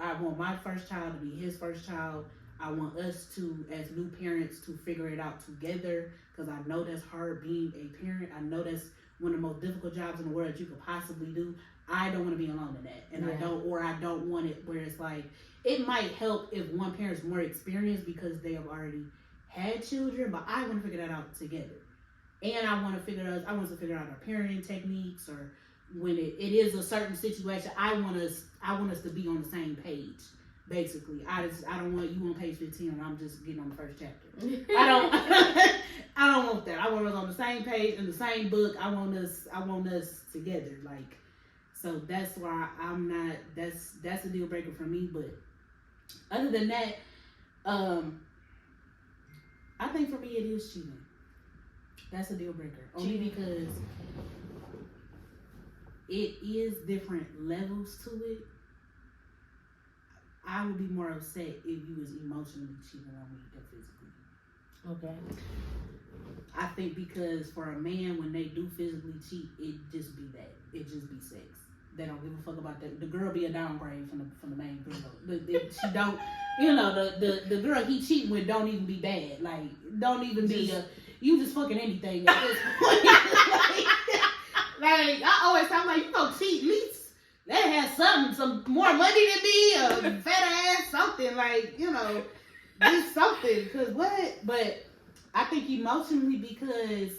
I want my first child to be his first child. I want us to, as new parents, to figure it out together, because I know that's hard being a parent. I know that's one of the most difficult jobs in the world that you could possibly do. I don't want to be alone in that. And I don't want it where it's like, it might help if one parent's more experienced because they have already had children, but I want to figure that out together. And I want to figure out our parenting techniques, or when it is a certain situation, I want us to be on the same page. Basically, I don't want you on page 15 and I'm just getting on the first chapter. I don't want that. I want us on the same page in the same book. I want us together. Like, so that's why I'm not. That's a deal breaker for me. But other than that, I think for me it is cheating. That's a deal breaker. Only because it is different levels to it. I would be more upset if you was emotionally cheating on me than physically. Okay. I think because for a man, when they do physically cheat, it just be that. It just be sex. They don't give a fuck about that. The girl be a downgrade from the main girl. She don't, the girl he cheating with don't even be bad. Like, don't even be you just fucking anything at this point. like I always talk like, you gonna cheat, at least let it have some more money than me, a fat ass, something like, just something. Cause what? But I think emotionally, because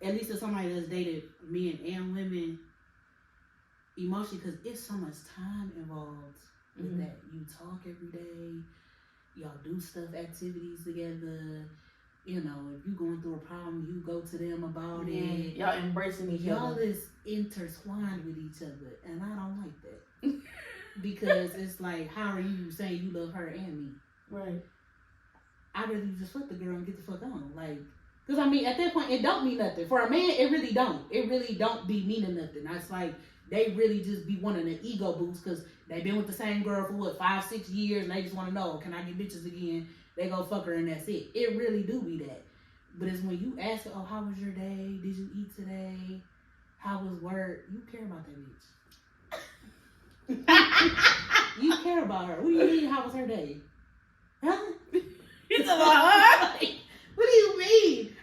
at least as somebody that's dated men and women, emotionally, because it's so much time involved with that. You talk every day, y'all do activities together. If you going through a problem, you go to them about it. Y'all embracing each other. Y'all is intertwined with each other, and I don't like that. Because it's like, how are you saying you love her and me? Right. I'd rather you just fuck the girl and get the fuck on. Like, because at that point, it don't mean nothing. For a man, it really don't. It really don't be meaning nothing. That's like, they really just be wanting an ego boost because they've been with the same girl for 5-6 years, and they just want to know, can I get bitches again? They go fuck her and that's it. It really do be that. But it's when you ask her, oh, how was your day? Did you eat today? How was work? You care about that bitch. You care about her. What do you mean, how was her day? Huh? It's about her. What do you mean?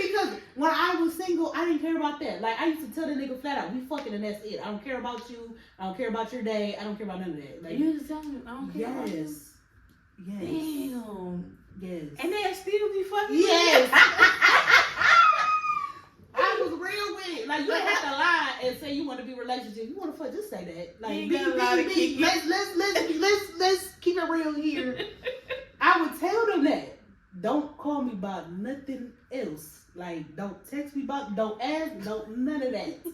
Because when I was single, I didn't care about that. Like, I used to tell the nigga flat out, we fucking and that's it. I don't care about you. I don't care about your day. I don't care about none of that. Like, You just tell me, I don't care about you. Yes. Damn. Yes. And they still be fucking. Yes. I was real with it. Like, you don't have to lie and say you want to be in a relationship. You want to fuck, just say that. Like, let's keep it real here. I would tell them that. Don't call me about nothing else. Like, don't text me about, don't ask, none of that.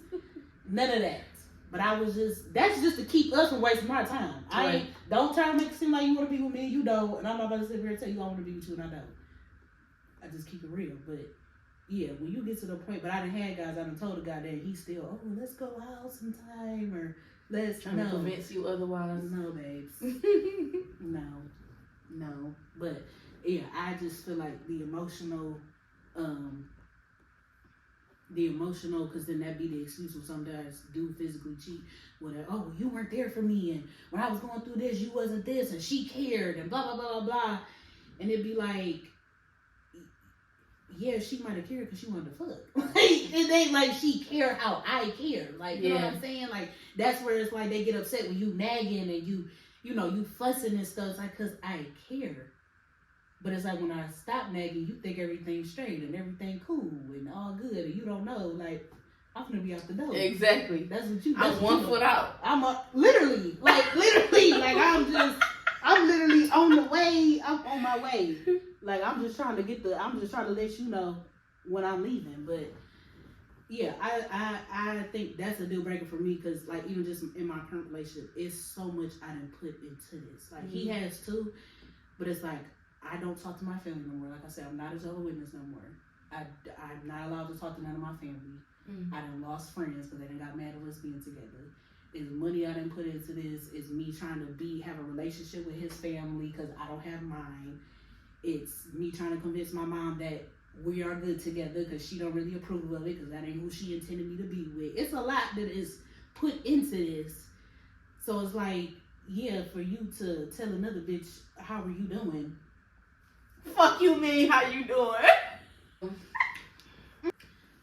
None of that. But that's just to keep us from wasting our time. Right. Don't try to make it seem like you want to be with me and you don't. And I'm not about to sit here and tell you I want to be with you and I don't. I just keep it real. But yeah, when you get to the point, but I done had guys, I done told a guy that he's still, oh, let's go out sometime, or let's trying to convince you otherwise. No, babes. No. But yeah, I just feel like the emotional the emotional, because then that'd be the excuse when some guys do physically cheat. Whatever. Oh, you weren't there for me, and when I was going through this, you wasn't this, and she cared, and blah blah blah blah blah. And it'd be like, yeah, she might have cared because she wanted to fuck. Like, it ain't like she cared how I care. Like, you know what I'm saying? Like, that's where it's like they get upset when you nagging and you fussing and stuff. It's like, because I care. But it's like when I stop nagging, you think everything's straight and everything cool and all good, and you don't know, like, I'm gonna be out the door. Exactly. That's what you. I'm 1 foot out. I'm literally, like I'm literally on the way. I'm on my way. Like I'm just trying to let you know when I'm leaving. But yeah, I think that's a deal breaker for me, because like even just in my current relationship, it's so much I didn't put into this. Like he has too, but it's like I don't talk to my family no more. Like I said, I'm not a Jehovah's Witness no more. I'm not allowed to talk to none of my family. I done lost friends because they done got mad at us being together. It's money I done put into this. It's me trying to have a relationship with his family because I don't have mine. It's me trying to convince my mom that we are good together because she don't really approve of it because that ain't who she intended me to be with. It's a lot that is put into this. So it's like, yeah, for you to tell another bitch, how are you doing? Fuck you mean, how you doing?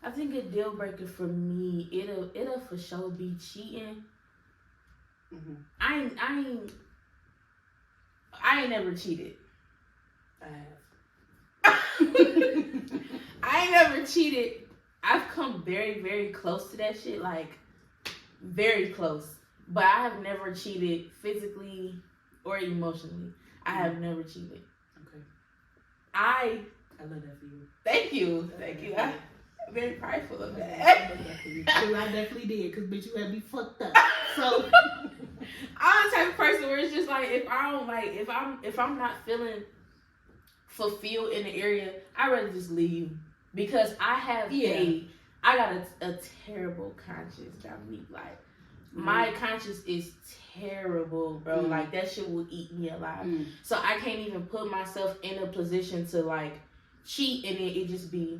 I think a deal breaker for me, it'll for sure be cheating. I ain't never cheated. I have. I ain't never cheated. I've come very, very close to that shit, like very close. But I have never cheated physically or emotionally. I have never cheated. Okay. I love that for you. Thank you. I'm very prideful of that. I definitely did, because bitch, you had me fucked up. So I'm the type of person where it's just like if I'm not feeling fulfilled in the area, I'd rather just leave, because I have I got a terrible conscience, Dominique. Like my conscience is terrible, bro. Like that shit will eat me alive. So I can't even put myself in a position to like cheat and then it just be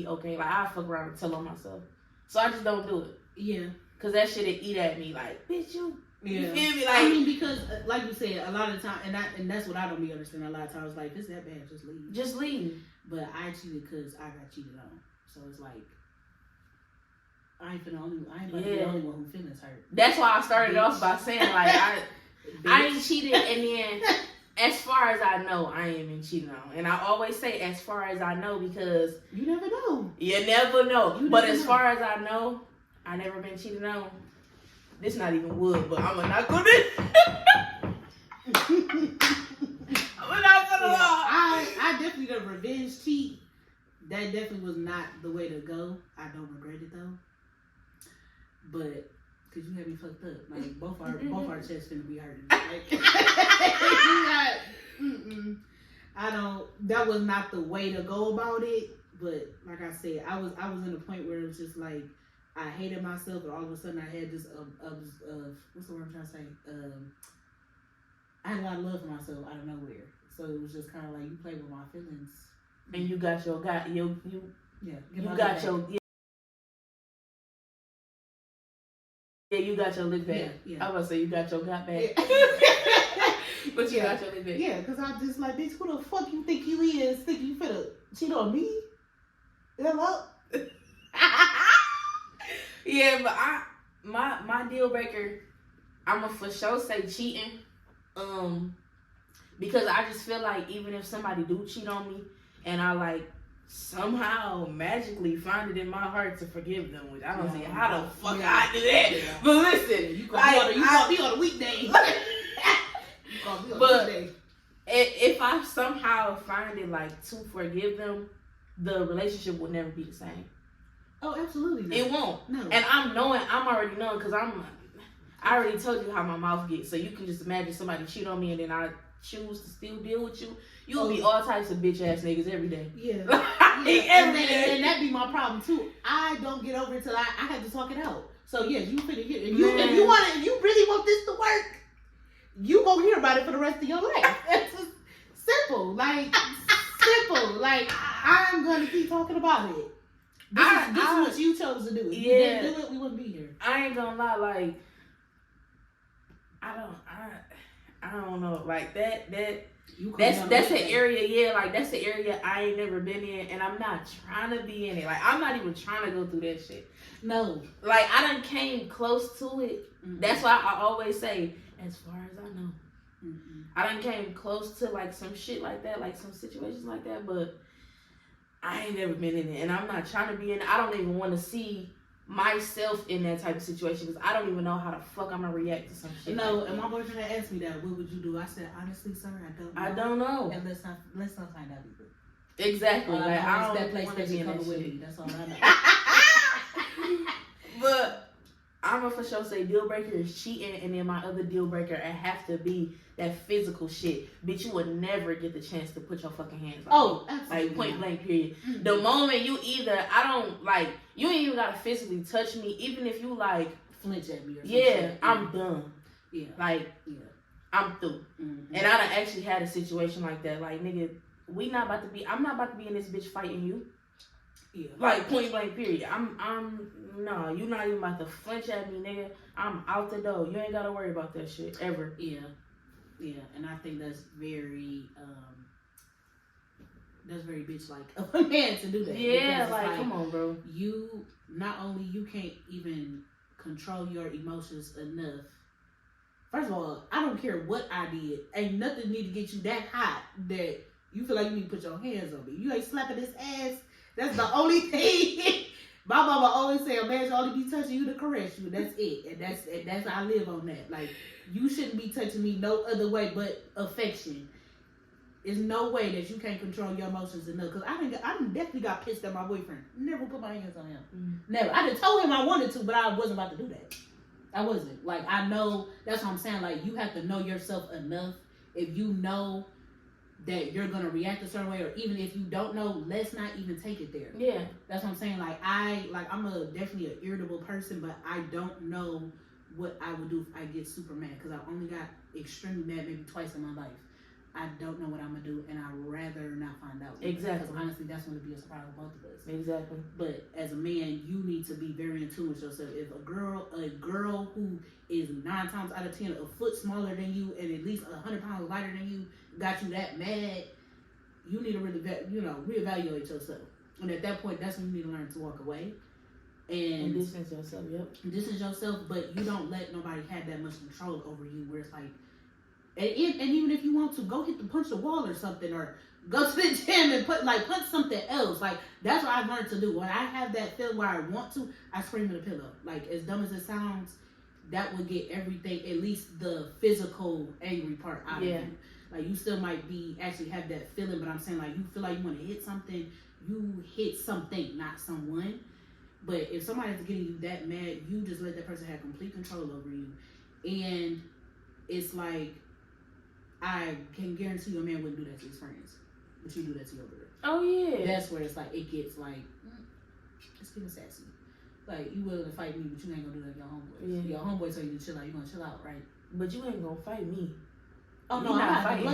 okay. Like I fuck around and tell on myself. So I just don't do it. Yeah. Cause that shit will eat at me like, bitch, you feel me? Like, I mean, because like you said, a lot of the time, and that's what I don't be understanding. A lot of times, like, if it's that bad, just leave. Just leave. But I cheated because I got cheated on. So it's like, I ain't the only one who feelings hurt. That's why I started off by saying like I ain't cheated, and then as far as I know, I ain't been cheated on. And I always say as far as I know, because you never know. You never know. But as far as I know, I never been cheated on. This not even wood, but I'm not gonna. I definitely done revenge cheat. That definitely was not the way to go. I don't regret it though. But cause you had me fucked up. Like both our chests finna be hurting. Like, I don't. That was not the way to go about it. But like I said, I was in a point where it was just like I hated myself, and all of a sudden I had this what's the word I'm trying to say? I had a lot of love for myself out of nowhere. So it was just kind of like you play with my feelings, and you got your you got your lick back. Yeah. I was gonna say you got your got back. Yeah. But you got your lick back. Yeah, because I'm just like, bitch, who the fuck you think you is? Think you finna cheat on me? Hello? Yeah, but my deal breaker, I'ma for sure say cheating. Because I just feel like even if somebody do cheat on me and I like somehow magically find it in my heart to forgive them, which I don't see how the fuck I do that. Yeah. But listen, you call me on a weekday. But if I somehow find it like to forgive them, the relationship will never be the same. Oh, absolutely not. It won't. No. And I'm already knowing, because I already told you how my mouth gets. So you can just imagine somebody cheat on me and then I choose to still deal with you. You'll be all types of bitch ass niggas every day. Yeah. And that be my problem too. I don't get over it till I have to talk it out. So yes, you finna hear. If you really want this to work, you gonna hear about it for the rest of your life. It's just simple. Like I'm gonna keep talking about it. This is what you chose to do. If you didn't do it, we wouldn't be here. I ain't gonna lie, like I don't know, like that's an area, that's an area I ain't never been in, and I'm not trying to be in it. Like I'm not even trying to go through that shit. No, like I done came close to it. Mm-hmm. That's why I always say, as far as I know, I done came close to like some shit like that, like some situations like that, but I ain't never been in it, and I'm not trying to be in it. I don't even want to see myself in that type of situation because I don't even know how the fuck I'm gonna react to some shit. No, like and my boyfriend asked me that. What would you do? I said, honestly, sir, I don't know. And let's not find out either. Exactly. Like I don't that place want to be in that shit. That's all I know. But I'ma for sure say deal breaker is cheating, and then my other deal breaker it have to be that physical shit. Bitch, you would never get the chance to put your fucking hands on me. Absolutely. Like point blank period. Mm-hmm. The moment you you ain't even gotta physically touch me, even if you like flinch at me or something. Yeah, I'm done. Yeah. I'm through. Mm-hmm. And I done actually had a situation like that. Like, nigga, I'm not about to be in this bitch fighting you. Yeah. Like point blank period. No, you not even about to flinch at me, nigga. I'm out the door. You ain't gotta worry about that shit ever. Yeah. Yeah. And I think that's very bitch like of a man to do that. Yeah, like come on, bro. You not only you can't even control your emotions enough. First of all, I don't care what I did. Ain't nothing need to get you that hot that you feel like you need to put your hands on me. You ain't slapping this ass. That's the only thing. My mama always say a man should only be touching you to caress you. That's it. And that's I live on that. Like, you shouldn't be touching me no other way but affection. There's no way that you can't control your emotions enough. Because I definitely got pissed at my boyfriend. Never put my hands on him. Mm-hmm. Never. I done told him I wanted to, but I wasn't about to do that. I wasn't. Like, I know, that's what I'm saying. Like, you have to know yourself enough. If you know that you're going to react a certain way, or even if you don't know, let's not even take it there. Yeah. That's what I'm saying. Like, I'm definitely an irritable person, but I don't know what I would do if I get super mad. Because I only got extremely mad maybe twice in my life. I don't know what I'm going to do, and I'd rather not find out. Exactly. Because honestly, that's going to be a surprise to both of us. Exactly. But as a man, you need to be very in tune with yourself. If a girl who is 9 times out of 10 a foot smaller than you and at least 100 pounds lighter than you got you that mad, you need to really, reevaluate yourself. And at that point, that's when you need to learn to walk away. And distance yourself. Yep. Distance yourself, but you don't let nobody have that much control over you. Where it's like. And even if you want to go punch the wall or something, or go to the gym and punch something else, like that's what I've learned to do. When I have that feeling where I want to, I scream in the pillow. Like, as dumb as it sounds, that would get everything, at least the physical angry part out of you. Like, you still might actually have that feeling, but I'm saying, like, you feel like you want to hit something, you hit something, not someone. But if somebody's getting you that mad, you just let that person have complete control over you. And it's like, I can guarantee you a man wouldn't do that to his friends, but you do that to your girl. Oh yeah. That's where it's like, it gets like, it's getting sassy. Like, you willing to fight me, but you ain't gonna do that to your homeboys. Yeah. Your homeboys tell you to chill out, you gonna chill out, right? But you ain't gonna fight me. Oh no, I'm not fighting.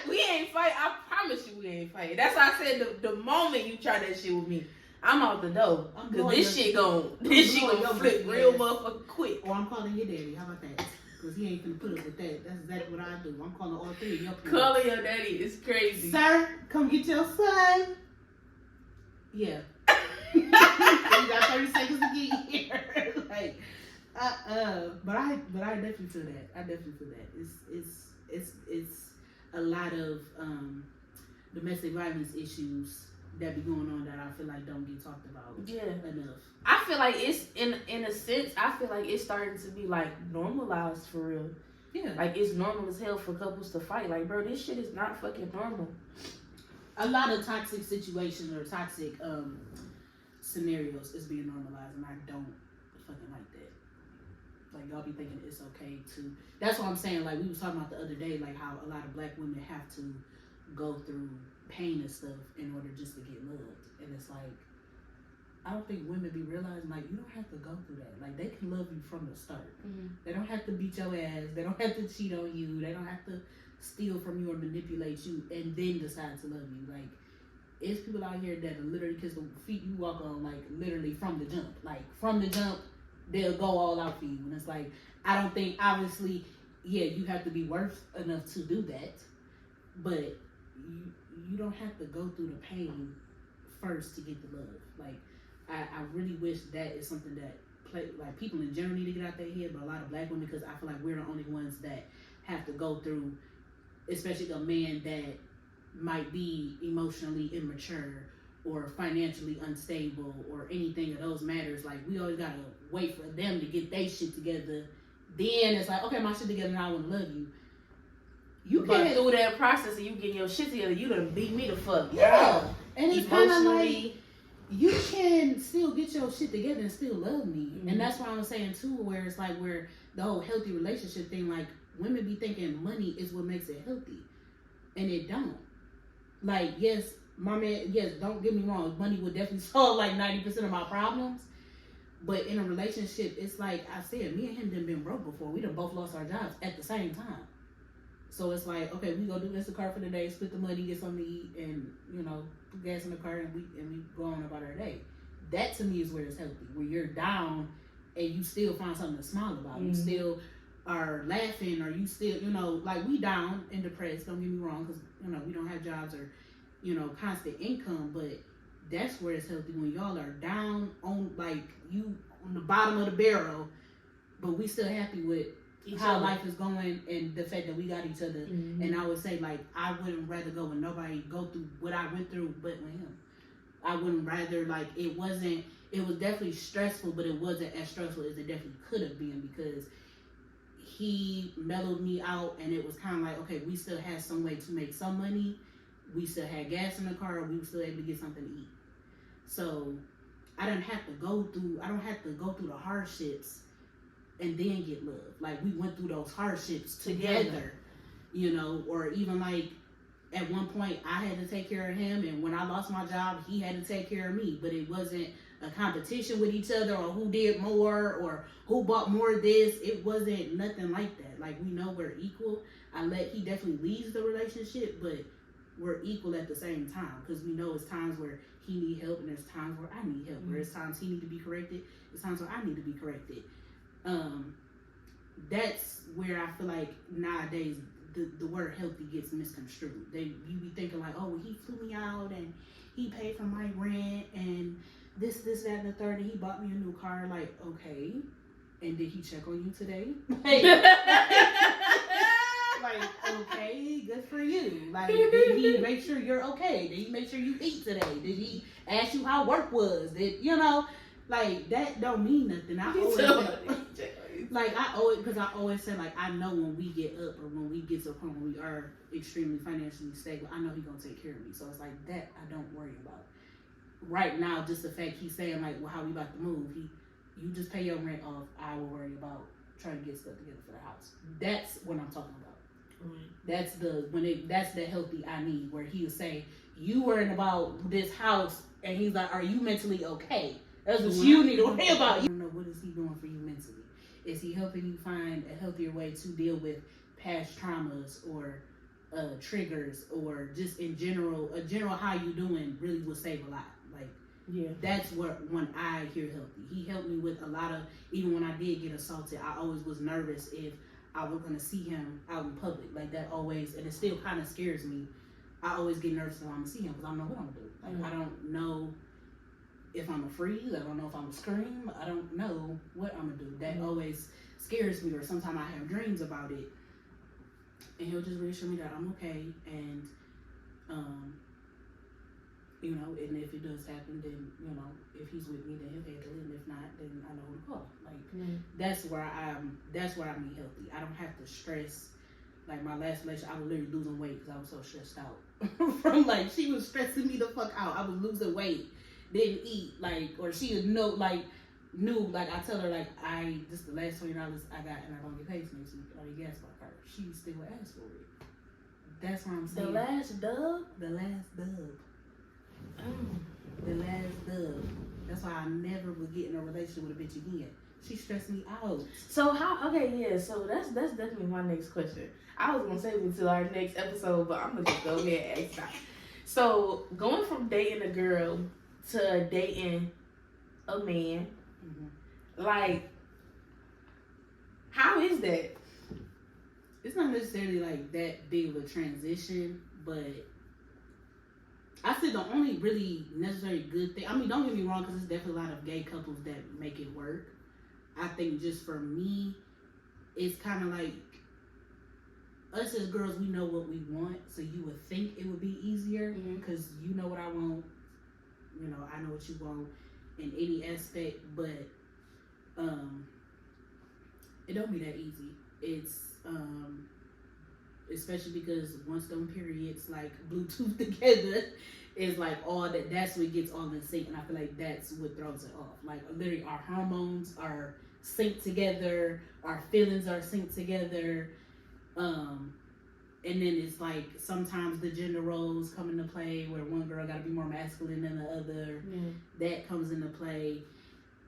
We ain't fight. I promise you, we ain't fighting. That's why I said the moment you try that shit with me, I'm out the door. Cause this shit gonna flip real motherfucking quick. Or I'm calling your daddy. How about that? Because he ain't gonna put up with that. That's exactly what I do. I'm calling all 3 of your parents. Calling your daddy is crazy. Sir, come get your son. Yeah. You got 30 seconds to get here. Like, but I definitely feel that. It's a lot of domestic violence issues that be going on that I feel like don't get talked about enough. I feel like it's in a sense, I feel like it's starting to be like normalized for real. Yeah. Like, it's normal as hell for couples to fight. Like, bro, this shit is not fucking normal. A lot of toxic situations or toxic scenarios is being normalized, and I don't fucking like that. Like, y'all be thinking it's okay to. That's what I'm saying. Like, we was talking about the other day, like how a lot of black women have to go through pain and stuff in order just to get loved. And it's like, I don't think women be realizing, like, you don't have to go through that. Like, they can love you from the start. Mm-hmm. They don't have to beat your ass. They don't have to cheat on you. They don't have to steal from you or manipulate you and then decide to love you. Like, it's people out here that are literally kiss the feet you walk on, like literally from the jump. Like from the jump, they'll go all out for you. And it's like, I don't think, obviously, yeah, you have to be worth enough to do that, but you don't have to go through the pain first to get the love. Like, I really wish that is something that like people in general need to get out their head, but a lot of black women, because I feel like we're the only ones that have to go through, especially a man that might be emotionally immature or financially unstable or anything of those matters. Like, we always gotta wait for them to get their shit together. Then it's like, okay, my shit together and I want to love you. You can't through that process of you getting your shit together, you done beat me the fuck. Yeah. And it's kind of like, you can still get your shit together and still love me. Mm-hmm. And that's what I'm saying too, where it's like, where the whole healthy relationship thing, like, women be thinking money is what makes it healthy. And it don't. Like, yes, my man, yes, don't get me wrong, money would definitely solve like 90% of my problems. But in a relationship, it's like I said, me and him done been broke before. We done both lost our jobs at the same time. So it's like, okay, we go do Instacart for the day, split the money, get something to eat, and, you know, put gas in the car, and we go on about our day. That to me is where it's healthy, where you're down and you still find something to smile about. Mm-hmm. You still are laughing, or you still, you know, like, we down and depressed, don't get me wrong, because, you know, we don't have jobs or, you know, constant income, but that's where it's healthy, when y'all are down on, like, you on the bottom of the barrel, but we still happy with how life is going and the fact that we got each other. Mm-hmm. And I would say, like, I wouldn't rather go with nobody go through what I went through but with him. I wouldn't rather, like, it was definitely stressful, but it wasn't as stressful as it definitely could have been, because he mellowed me out, and it was kind of like, okay, we still had some way to make some money, we still had gas in the car, we were still able to get something to eat. So I don't have to go through the hardships and then get love. Like, we went through those hardships together, you know, or even like at one point I had to take care of him, and when I lost my job, he had to take care of me, but it wasn't a competition with each other or who did more or who bought more of this. It wasn't nothing like that. Like, we know we're equal. He definitely leads the relationship, but we're equal at the same time, because we know it's times where he need help and there's times where I need help. Mm-hmm. Where it's times he need to be corrected, it's times where I need to be corrected. That's where I feel like nowadays the word healthy gets misconstrued. You be thinking like, oh, well, he flew me out and he paid for my rent and this, that, and the third, and he bought me a new car. Like, okay, and did he check on you today? Like, okay, good for you. Like, did he make sure you're okay? Did he make sure you eat today? Did he ask you how work was? Did, you know, like, that don't mean nothing. I owe it, because I always say, like, I know when we get up or when we get to a point where we are extremely financially stable, I know he's gonna take care of me. So it's like, that I don't worry about. Right now, just the fact he's saying, like, well, how we about to move, you just pay your rent off, I will worry about trying to get stuff together for the house. That's what I'm talking about. Mm-hmm. That's the healthy I need, where he'll say, you worrying about this house, and he's like, are you mentally okay? That's what you need to worry about. You don't know, what is he doing for you mentally? Is he helping you find a healthier way to deal with past traumas or triggers, or just in general, how you doing really will save a lot. Like, yeah, that's what, when I hear healthy, he helped me with a lot of, even when I did get assaulted, I always was nervous if I was going to see him out in public. Like, that always, and it still kind of scares me. I always get nervous when I'm going to see him, because I don't know what I'm going to do. Like, I don't know if I'm a freeze, I don't know if I'm a scream, I don't know what I'm going to do. That always scares me, or sometimes I have dreams about it. And he'll just reassure me that I'm okay, and, you know, and if it does happen, then, you know, if he's with me, then he'll handle it, and if not, then I know who to call. Like, that's where I mean healthy. I don't have to stress. Like, my last relationship, I was literally losing weight because I was so stressed out. From, like, she was stressing me the fuck out. I was losing weight, didn't eat, like, or she would know, like, knew, like, I tell her, like, this the last $20 I got, and I don't get paid next week, or the gas bar card. She still would ask for it. That's what I'm saying. The last dub. The last dub. That's why I never would get in a relationship with a bitch again. She stressed me out. So so that's definitely my next question. I was gonna save it till our next episode, but I'm gonna just go ahead and ask that. So going from dating a girl to dating a man, like, how is that? It's not necessarily like that big of a transition, but I said the only really necessary good thing. I mean, don't get me wrong, because there's definitely a lot of gay couples that make it work. I think just for me, it's kind of like us as girls, we know what we want, so you would think it would be easier because you know what I want. You know, I know what you want in any aspect, but it don't be that easy. It's especially because once them periods like Bluetooth together, is like all that. That's what gets all in sync, and I feel like that's what throws it off. Like literally, our hormones are synced together, our feelings are synced together. And then it's like sometimes the gender roles come into play where one girl got to be more masculine than the other. That comes into play.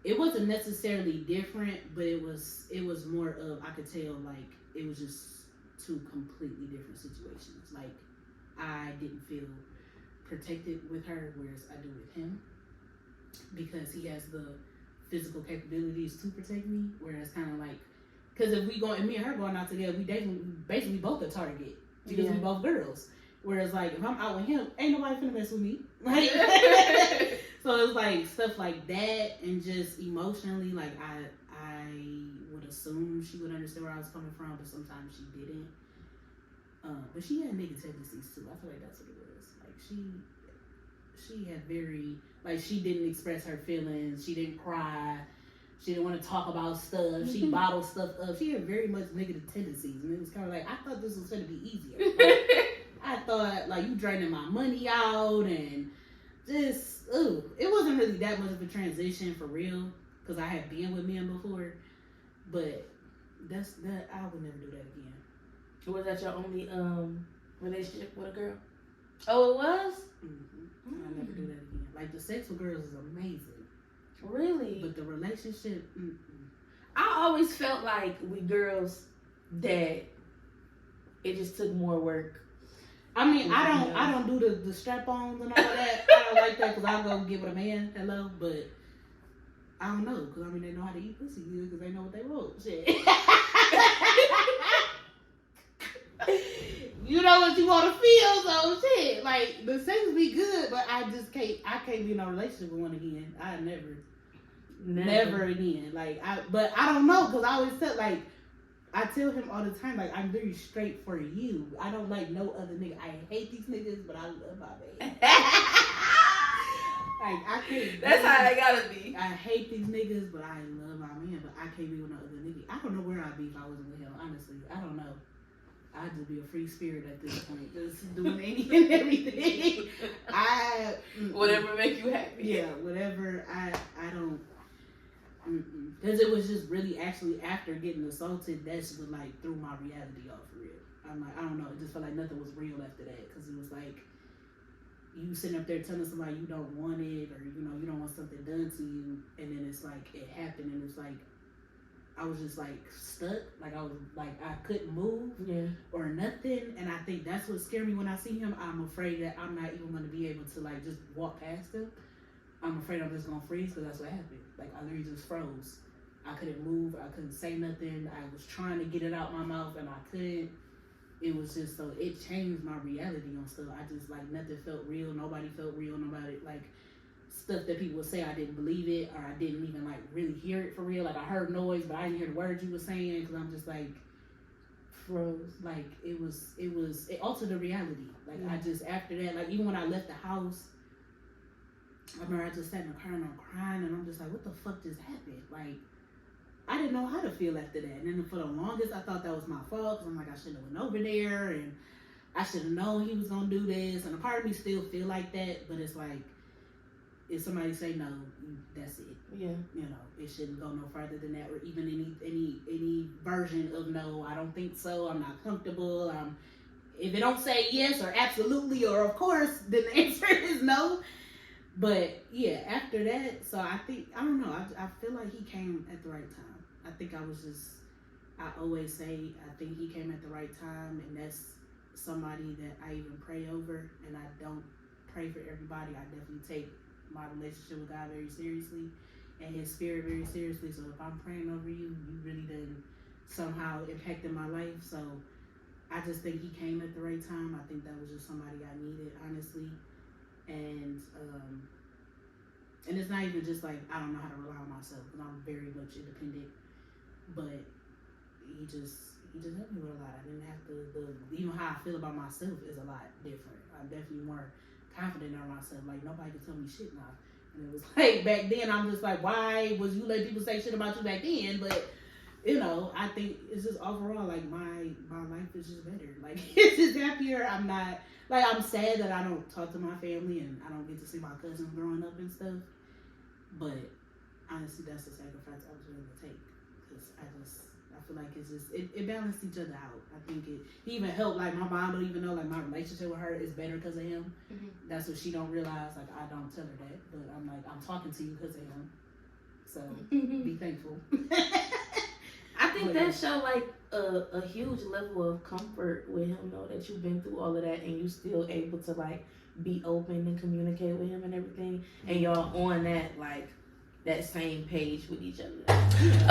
It wasn't necessarily different, but it was more of, I could tell like it was just two completely different situations. Like I didn't feel protected with her, whereas I do with him, because he has the physical capabilities to protect me. Whereas kind of like, because if we go and me and her going out together, we basically both a target because we both girls. Whereas like if I'm out with him, ain't nobody finna mess with me. Like so it's like stuff like that, and just emotionally, like I would assume she would understand where I was coming from, but sometimes she didn't. But she had nigga tendencies too. I feel like that's what it was. Like she had very, like, she didn't express her feelings. She didn't cry. She didn't want to talk about stuff. She bottled stuff up. She had very much negative tendencies. And it was kind of like, I thought this was going to be easier. Like, I thought, like, you draining my money out and just, it wasn't really that much of a transition for real, because I had been with men before. But I would never do that again. Was that your only relationship with a girl? Oh, it was? I'll never do that again. Like, the sex with girls is amazing. Really? But the relationship, I always felt like with girls that it just took more work. I mean, I don't do the strap-ons and all that. I don't like that, because I'll go get with a man. Hello, but I don't know, because I mean, they know how to eat pussy good because they know what they want. Shit. You know what you want to feel, so shit. Like, the sex be good, but I can't be in a relationship with one again. I never again. Like, but I don't know, because I always said, like, I tell him all the time, like, I'm very straight for you. I don't like no other nigga. I hate these niggas, but I love my man. Like, I can't. That's how I gotta be. I hate these niggas, but I love my man. But I can't be with no other nigga. I don't know where I'd be if I wasn't with him. Honestly, I don't know. I'd just be a free spirit at this point, just doing any and everything. Whatever make you happy. Yeah, whatever. I don't. Because it was just really actually after getting assaulted, that's what like threw my reality off for real. I'm like, I don't know. It just felt like nothing was real after that, because it was like you sitting up there telling somebody you don't want it, or you know you don't want something done to you, and then it's like it happened, and it's like I was just like stuck. Like I was like I couldn't move or nothing, and I think that's what scared me when I see him. I'm afraid that I'm not even going to be able to like just walk past him. I'm afraid I'm just gonna freeze, because that's what happened. Like I literally just froze. I couldn't move. I couldn't say nothing. I was trying to get it out my mouth and I couldn't. It was just so, it changed my reality on stuff. I just like nothing felt real. Nobody felt real. Nobody, like stuff that people would say, I didn't believe it, or I didn't even like really hear it for real. Like I heard noise, but I didn't hear the words you were saying, because I'm just like froze. Like it altered the reality. Like I just, after that, like even when I left the house, I remember I just sat in the car and I'm crying, and I'm just like, what the fuck just happened? Like, I didn't know how to feel after that. And then for the longest, I thought that was my fault, because I'm like, I should have went over there, and I should have known he was going to do this. And a part of me still feel like that, but it's like, if somebody say no, that's it. Yeah. You know, it shouldn't go no further than that, or even any version of no, I don't think so, I'm not comfortable. If it don't say yes or absolutely or of course, then the answer is no. But yeah, after that, so I think, I don't know, I feel like he came at the right time. I think I always say, I think he came at the right time, and that's somebody that I even pray over, and I don't pray for everybody. I definitely take my relationship with God very seriously and His Spirit very seriously. So if I'm praying over you, you really done somehow impacted my life. So I just think He came at the right time. I think that was just somebody I needed, honestly. And it's not even just like I don't know how to rely on myself because I'm very much independent. But he just helped me with a lot. I didn't have to even how I feel about myself is a lot different. I'm definitely more confident in myself. Like nobody can tell me shit now. And it was like back then I'm just like, why was you letting people say shit about you back then? But you know, I think it's just overall like my life is just better. Like it's just happier. I'm not like I'm sad that I don't talk to my family and I don't get to see my cousins growing up and stuff. But honestly, that's the sacrifice I was willing to take because I feel like it's just it balanced each other out. I think he even helped. Like my mom don't even know like my relationship with her is better because of him. Mm-hmm. That's what she don't realize. Like I don't tell her that, but I'm like I'm talking to you because of him. So be thankful. I think that showed like a huge level of comfort with him, though, that you've been through all of that and you still able to like be open and communicate with him and everything, and y'all on that same page with each other.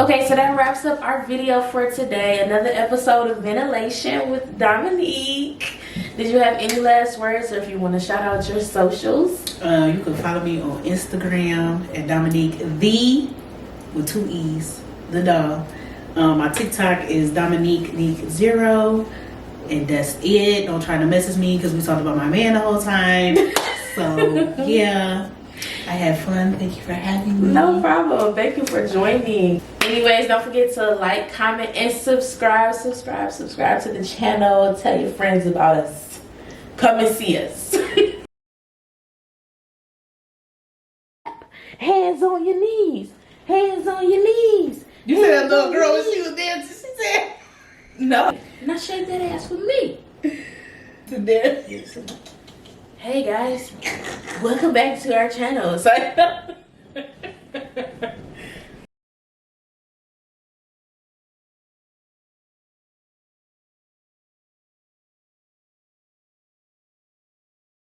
Okay, so that wraps up our video for today. Another episode of Ventilation with Dominique. Did you have any last words, or if you want to shout out your socials? You can follow me on Instagram at Dominique the with 2 E's the doll. My TikTok is DominiqueTheeDoll, and that's it. Don't try to message me because we talked about my man the whole time. So yeah, I had fun. Thank you for having me. No problem. Thank you for joining. Anyways, don't forget to like, comment, and subscribe to the channel. Tell your friends about us. Come and see us. Hands on your knees. Hands on your knees. You said that little girl when she was dancing. She said, no. Now shake that ass with me. To dance. Hey guys, welcome back to our channel. It's like